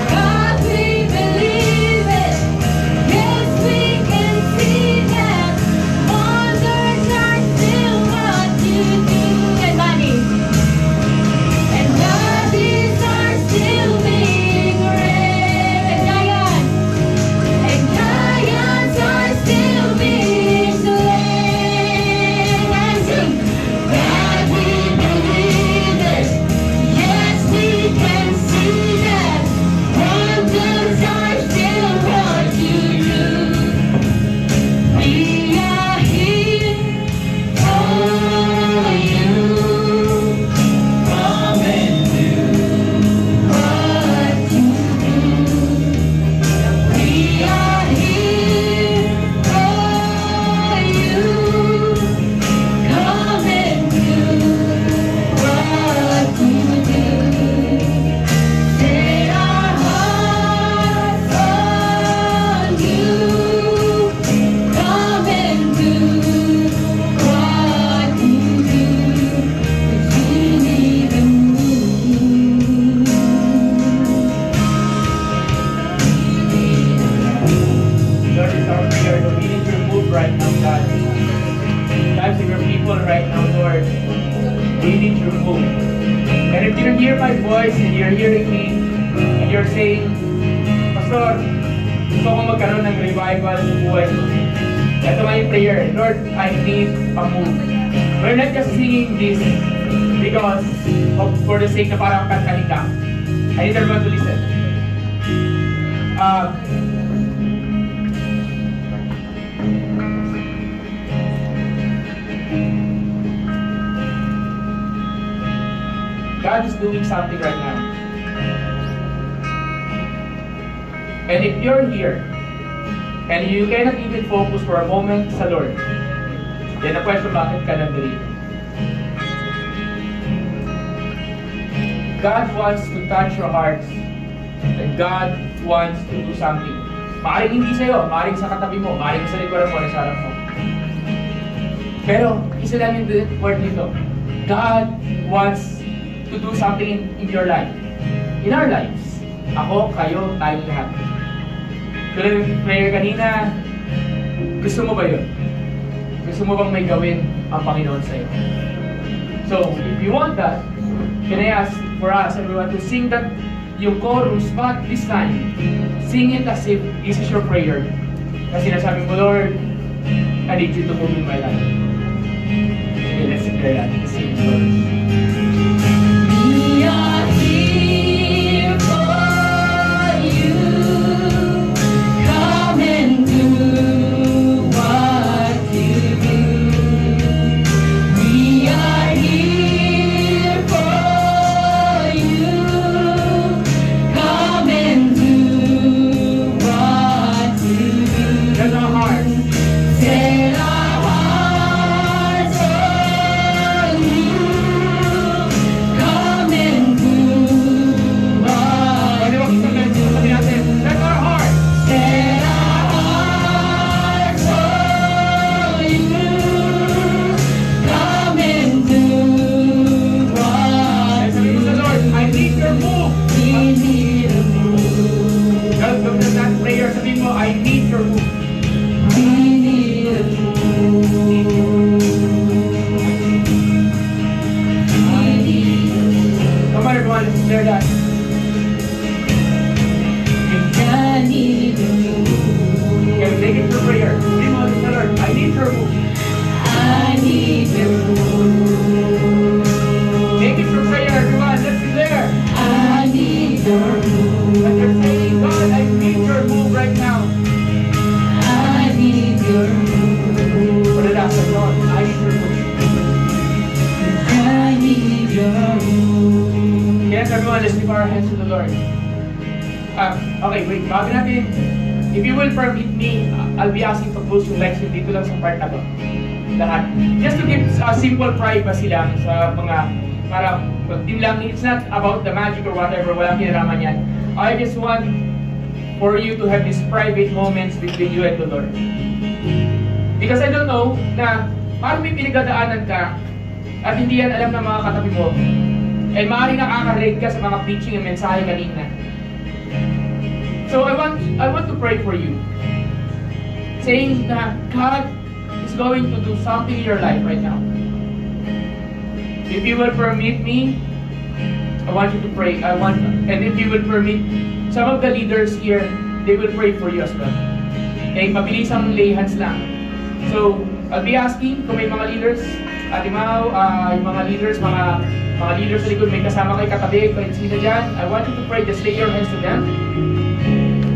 God, we believe it. Yes, we can see that. Wonders are still what you do. And bodies. And bodies are still being raised. And giants. And giants are still being slain. And sing. God, we believe it. Yes, we can see that. Wonders are still what you do. We are here for you. Come and do what you do. We are here for you. Come and do what you do. Set our hearts on you. Come and do what you do. 'Cause we need a move. Lord, it's our prayer that we need your move right now, God. Lives of your people right now, Lord. We need your move. And if you hear my voice and you're hearing me, and you're saying, Pastor, gusto ko magkaroon ng revival sa buhay ko. Ito nga yung prayer. Lord, I need a move. We're not just singing this because for the sake na parang kantahin ka. I need everyone to listen. God is doing something right now. And if you're here, and you cannot even focus for a moment sa Lord, then the question, bakit ka nandito? God wants to touch your hearts. And God wants to do something. Maaaring hindi sa'yo, maaaring sa katabi mo, maaaring sa likuran mo, sa harap mo. Pero, isa lang yung word nito. God wants to do something in your life. In our lives. Ako, kayo, tayong lahat. Tulad ng prayer kanina, gusto mo ba yun? Gusto mo bang may gawin ang Panginoon sa'yo? So, if you want that, can I ask for us, everyone, to sing that yung chorus, but this time, sing it as if this is your prayer. Kasi sinasabi mo, Lord, I need you to move in my life. Okay, let's declare that. Let's sing this chorus. We are here for you. Come and do what you do. We are here. everyone, let's lift our hands to the Lord. Okay, wait, bago natin, if you will permit me, I'll be asking to close yung lights dito lang sa part na to. Lahat. Just to give a simple privacy lang sa mga, para, din lang, it's not about the magic or whatever, walang kinalaman yan. I just want for you to have these private moments between you and the Lord. Because I don't know na parang may pinagdadaanan ka at hindi yan alam ng mga katabi mo. And maaaring nakaka-relate ka sa mga preaching and mensahe kanina. So I want to pray for you. Saying that God is going to do something in your life right now. If you will permit me, I want you to pray. And if you will permit, some of the leaders here, they will pray for you as well. Okay, mabilis ang lay hands lang. So, I'll be asking kung may mga leaders, Atimaw, yung mga leaders sa likod, may kasama kay katabi, kung sino dyan, I want you to pray, just lay your hands to them.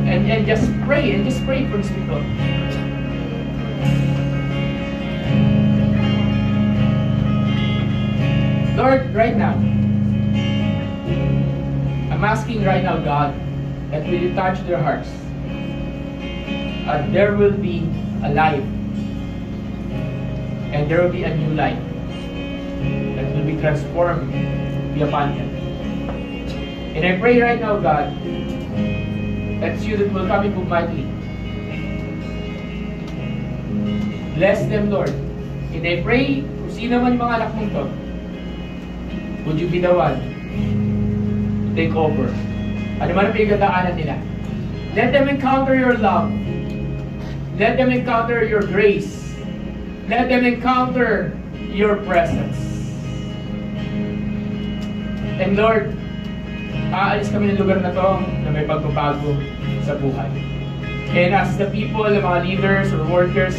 And just pray for these people. Lord, right now, I'm asking right now, God, that will you touch their hearts. There will be a life. And there will be a new life that will be transformed be upon them. And I pray right now, God, that's you that will come and move mightily. Bless them, Lord. And I pray, kung sino man yung mga anak mong to, would you be the one to take over? Ano man ang pinagdadaanan nila? Let them encounter your love. Let them encounter your grace. Let them encounter your presence. And Lord, aalis kami ng lugar na to na may pagbabago sa buhay. And as the people, the mga leaders or workers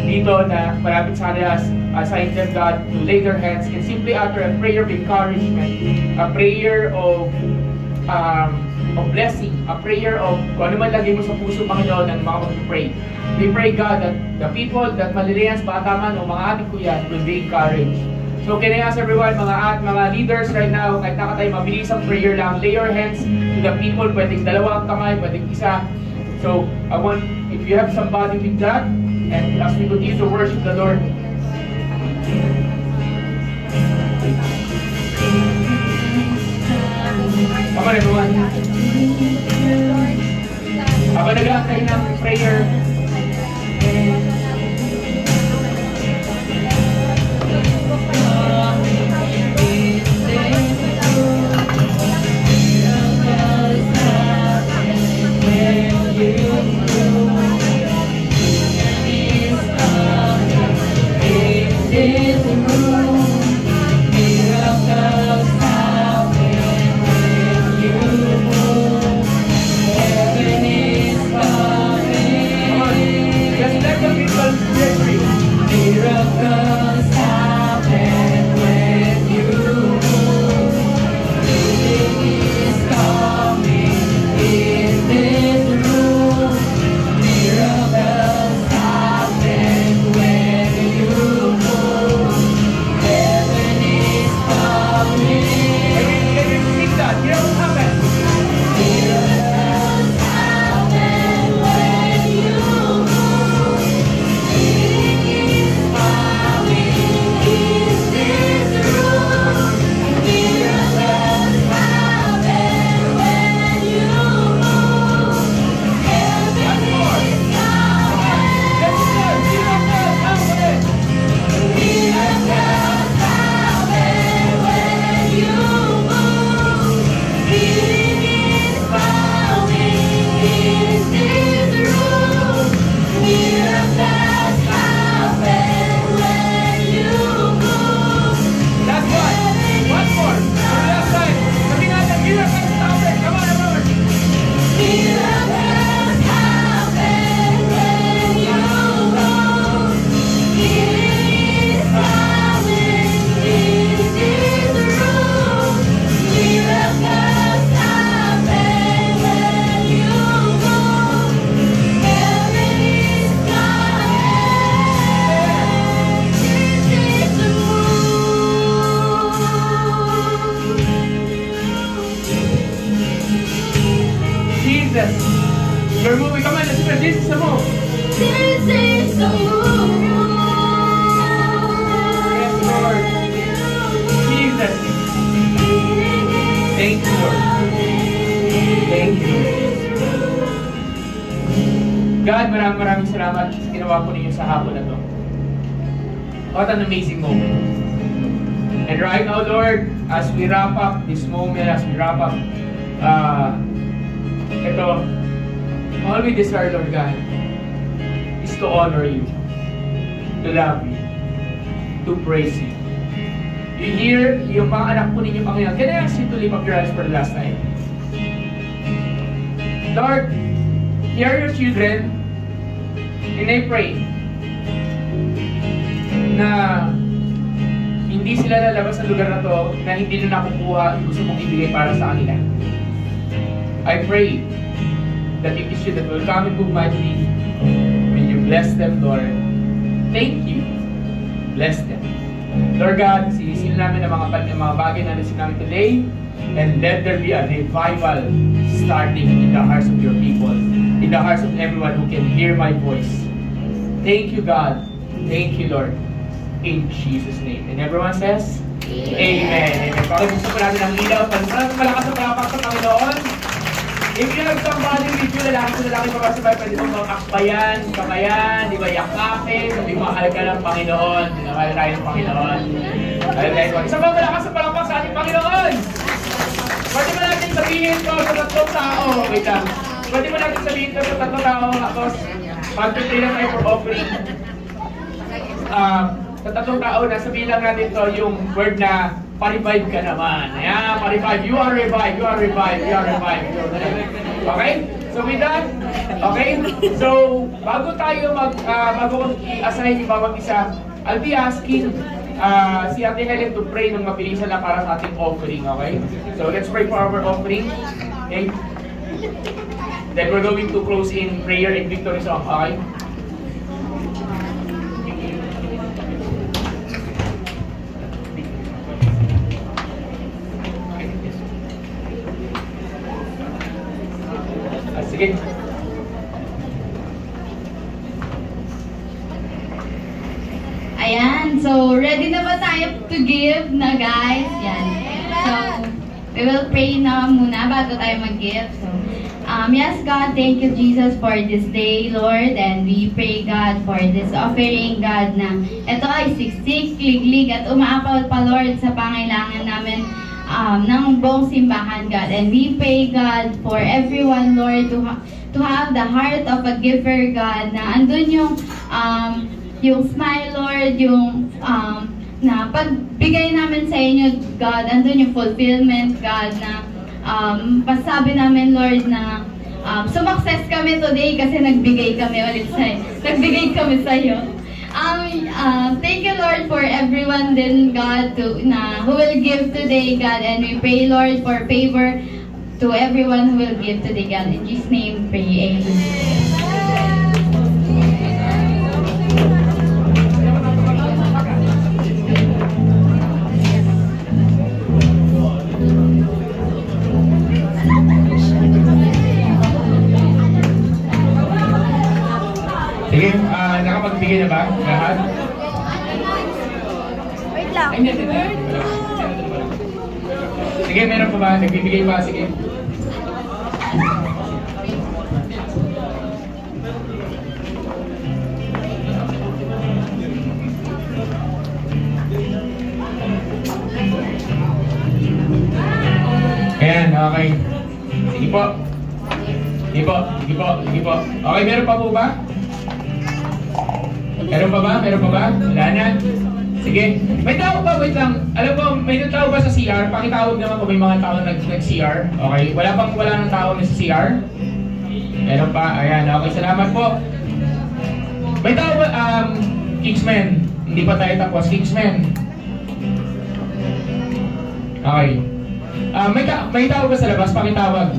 dito na malapit sa kanila, assign them, God, to lay their hands and simply utter a prayer of encouragement, a prayer of blessing, a prayer of kung ano man lagay mo sa puso, Panginoon, ng mga mag-pray. We pray, God, that the people that malilians, bata man o mga ating kuya will be encouraged. So can I ask everyone, mga leaders right now, kahit nakatay, mabilis ang prayer lang, lay your hands to the people, pwedeng dalawang kamay, pwedeng isa. So I want, if you have somebody with that, and as we continue to worship the Lord, come on everyone. Habang nag-aantay ng prayer, God, maraming salamat sa ginawa po ninyo sa hapon na to. What an amazing moment. And right now, Lord, as we wrap up this moment, as we wrap up ito, all we desire, Lord God, is to honor you, to love you, to praise you. You hear yung mga anak po ninyo, Panginoon. Can I ask you to lift up your hands for the last time? Lord, here are your children, and I pray na hindi sila lalabas sa lugar na to na hindi na nakukuha yung gusto mong ibigay para sa kanila. I pray that it is you that will come and move mightily. May you bless them, Lord. Thank you. Bless them. Lord God, sinisil namin ang mga bagay na nasin namin today, and let there be a revival starting in the hearts of your people, in the hearts of everyone who can hear my voice. Thank you, God. Thank you, Lord. In Jesus' name. And everyone says, Amen. Amen. Pakibuksan po natin ang ilaw. Malakas ang palapak sa Panginoon. If you have somebody with you, lalaki pa sabay, pwede mong mag-akbayan, kamayan, di ba, yakapin, sabi mahal ka ng Panginoon, mahal tayo ng Panginoon. Isang ba malakas ang palapak sa ating Panginoon? Pwede mo natin sabihin ko sa tatlong tao, wait lang. Pwede mo natin sabihin ko sa tatlong tao, tapos pag-pray na tayo for offering. Sa tatlong tao, nasabihin lang natin to yung word na pa-revive ka naman. Ayan, pa-revive. You are revived. You are revived. You are revived. Okay? So with that, okay? So, bago tayo bago i-assign yung bawat isa, I'll be asking si Ate Helen to pray ng mabilisan lang para sa ating offering, okay? So, let's pray for our offering. Okay? Then we're going to close in prayer and victory song, okay? Sige. Ayan, so ready na ba tayo to give na, guys? Yan. So, we will pray na muna bago tayo mag-give. So, yes, God, thank you, Jesus, for this day, Lord. And we pray, God, for this offering, God, na ito ay siksik, liglig, at umaapaw pa, Lord, sa pangailangan namin ng buong simbahan, God. And we pray, God, for everyone, Lord, to have the heart of a giver, God, na andun yung smile, Lord, yung na pagbigay namin sa inyo, God, andun yung fulfillment, God, na pasabi namin, Lord, na sumakses kami today kasi nagbigay kami ulit sa'yo. Nagbigay kami sa'yo. Thank you, Lord, for everyone then, God, who will give today, God, and we pray, Lord, for favor to everyone who will give today, God. In Jesus' name, pray. Amen. Sige, nakapagbigay na ba? Lahat? Wait lang. Sige, meron pa ba? Nagbibigay pa? Sige. Ayan, okay. Sige po. Sige po, sige po, sige po. Okay, meron pa po ba? Meron pa ba? Meron pa ba? Wala na? Sige. May tao ba? Wait lang. Alam mo, may tao ba sa CR? Pakitawag naman kung may mga tao nag-CR. Okay. Wala ng tao na sa CR? Meron pa. Ayan. Okay. Salamat po. May tao ba? Kingsman. Hindi pa tayo tapos. Kingsman. Okay. May tao ba sa labas? Pakitawag.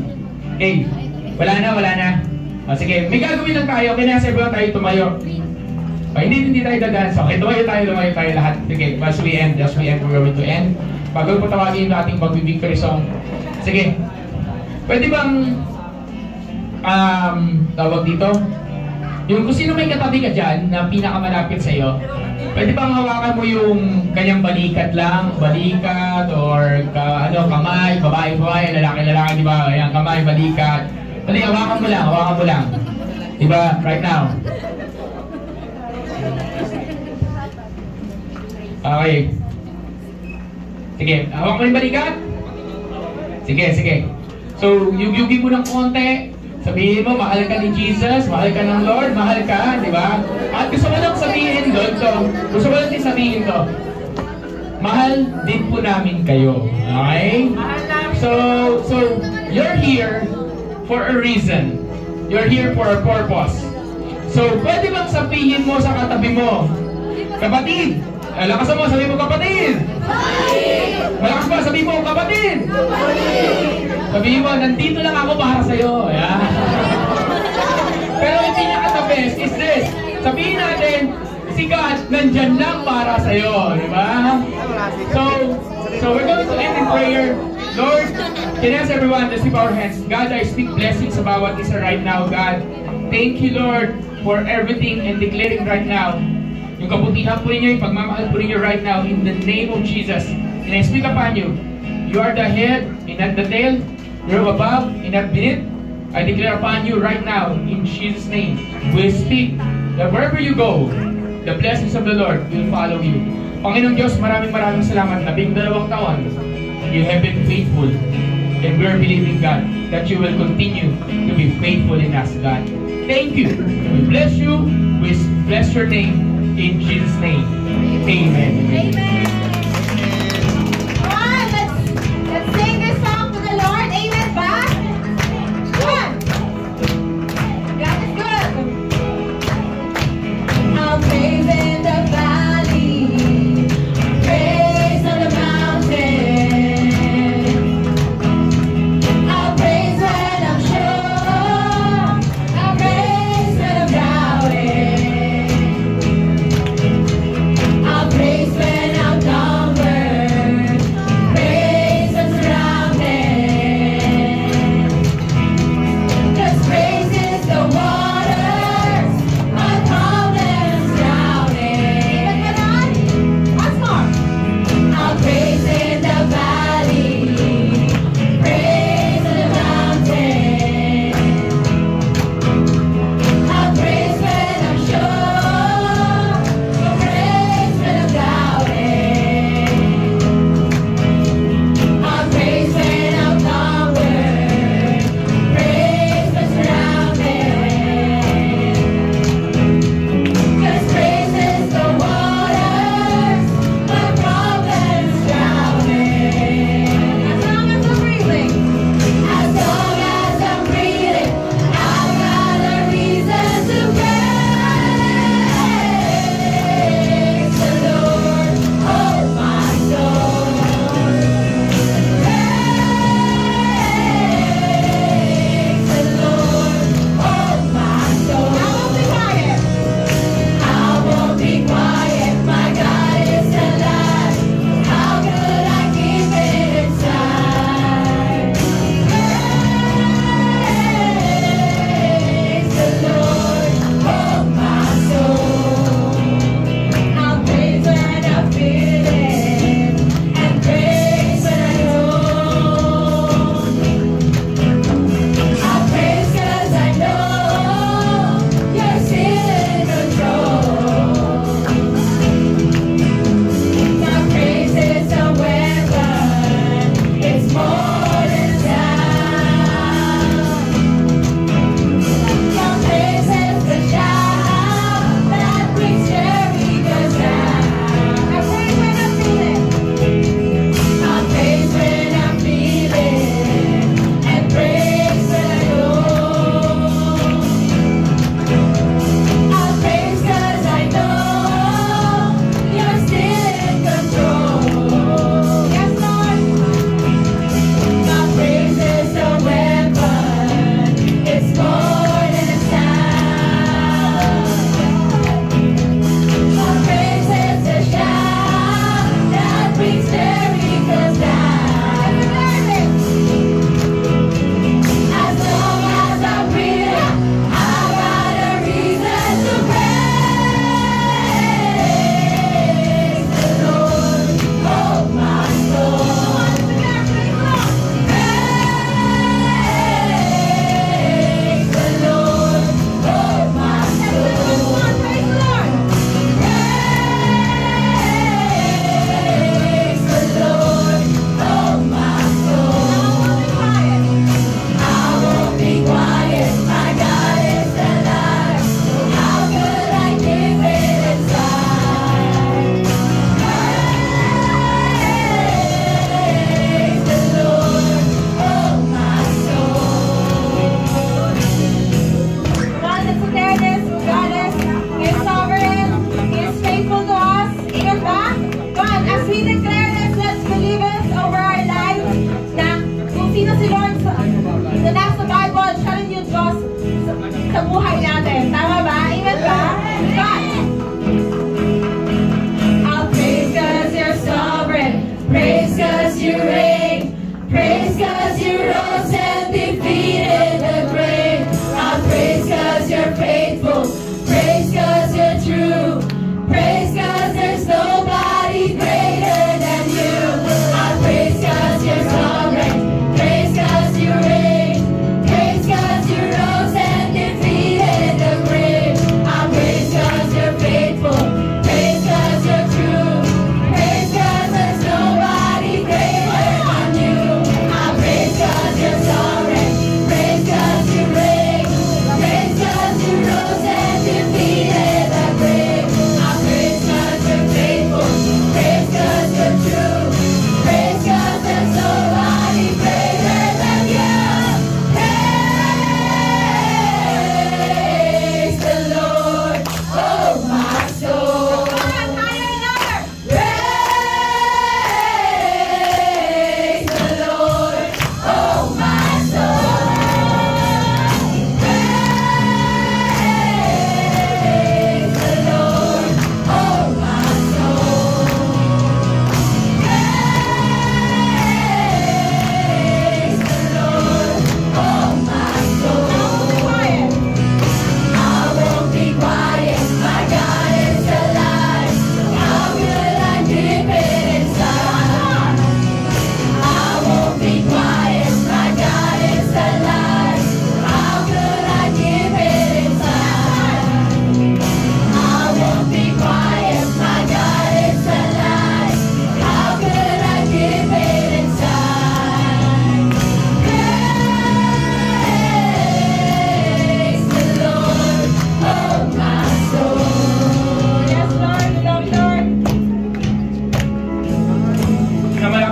Okay. Wala na. Sige. May gagawin lang tayo. Kaya nasa everyone tayo tumayo. Hindi tayo dadaan. So, okay, tumayo tayo lahat. Okay, as we end, we're going to end. Bago po tawagin yung ating mag-victory song. Sige. Pwede bang, tawag dito? Yung kung sino may katabi ka dyan, na pinakamalapit sa'yo, pwede bang hawakan mo yung kanyang balikat lang? Balikat, or kamay, babae, lalaki, di ba? Ayan, kamay, balikat. Hawakan mo lang. Diba? Right now. Okay. Sige, hawak mo yung balikat. Sige. So, yugyugin mo ng konti. Sabihin mo, mahal ka ni Jesus, mahal ka ng Lord, mahal ka, di ba? At gusto ko lang sabihin doon to. Gusto ko lang din sabihin to. Mahal din po namin kayo. Okay? So, you're here for a reason. You're here for a purpose. So, pwede bang sabihin mo sa katabi mo, kapatid, lakas mo, sabihin mo kapatid. Malakas pa, sabihin mo kapatid. Sabihin mo, nandito lang ako para sa'yo. Yeah. Pero yung pinaka-the best is this. Sabihin natin, si God, nandyan lang para sa'yo. Di ba? So we're going to end in prayer. Lord, can I ask everyone to lift our hands? God, I speak blessings sa bawat isa right now, God. Thank you, Lord, for everything and declaring right now. Yung kabutihan po ninyo, yung pagmamahal po ninyo right now in the name of Jesus. And I speak upon you. You are the head and not the tail. You're above and not beneath. I declare upon you right now in Jesus' name. We speak that wherever you go, the blessings of the Lord will follow you. Panginoong Diyos, maraming salamat. 12 taon, you have been faithful. And we are believing, God, that you will continue to be faithful in us, God. Thank you. We bless you. We bless your name. In Jesus' name. Amen. Amen. Alright, let's sing this song to the Lord. Amen ba? One. God is good. I'll praise in the valley, praise on the mountain. I'll praise when I'm sure, I'll praise when I'm doubting. I'll praise when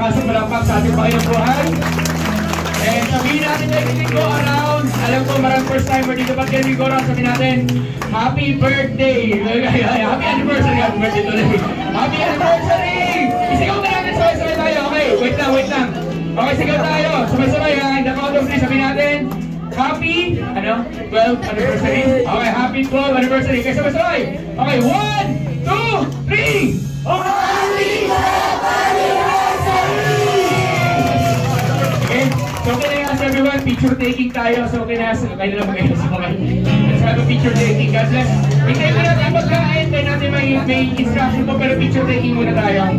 malakas ang palakpak sa ating Panginoong buhay. And sabihin natin na we go around. Alam ko marang first timer dito. Pag we go around, sabihin natin, happy birthday! Happy anniversary! Happy birthday today! Happy anniversary! Isigaw na natin, sabay-sabay tayo. Okay, wait lang. Okay, sigaw tayo. Sabay-sabay, hindi ako ito. Sabihin natin, happy, 12th anniversary. Okay, happy 12th anniversary. Okay, sabay-sabay. Okay, 1, 2, 3! Happy 12th anniversary! Okay, so okay na ask everyone, picture taking tayo. So okay na ask, kayo na lang mag-ayos. Okay, let's have a picture taking. God bless. Hintayin mo natin magkain, hintayin natin may instruction po, pero picture taking muna tayo.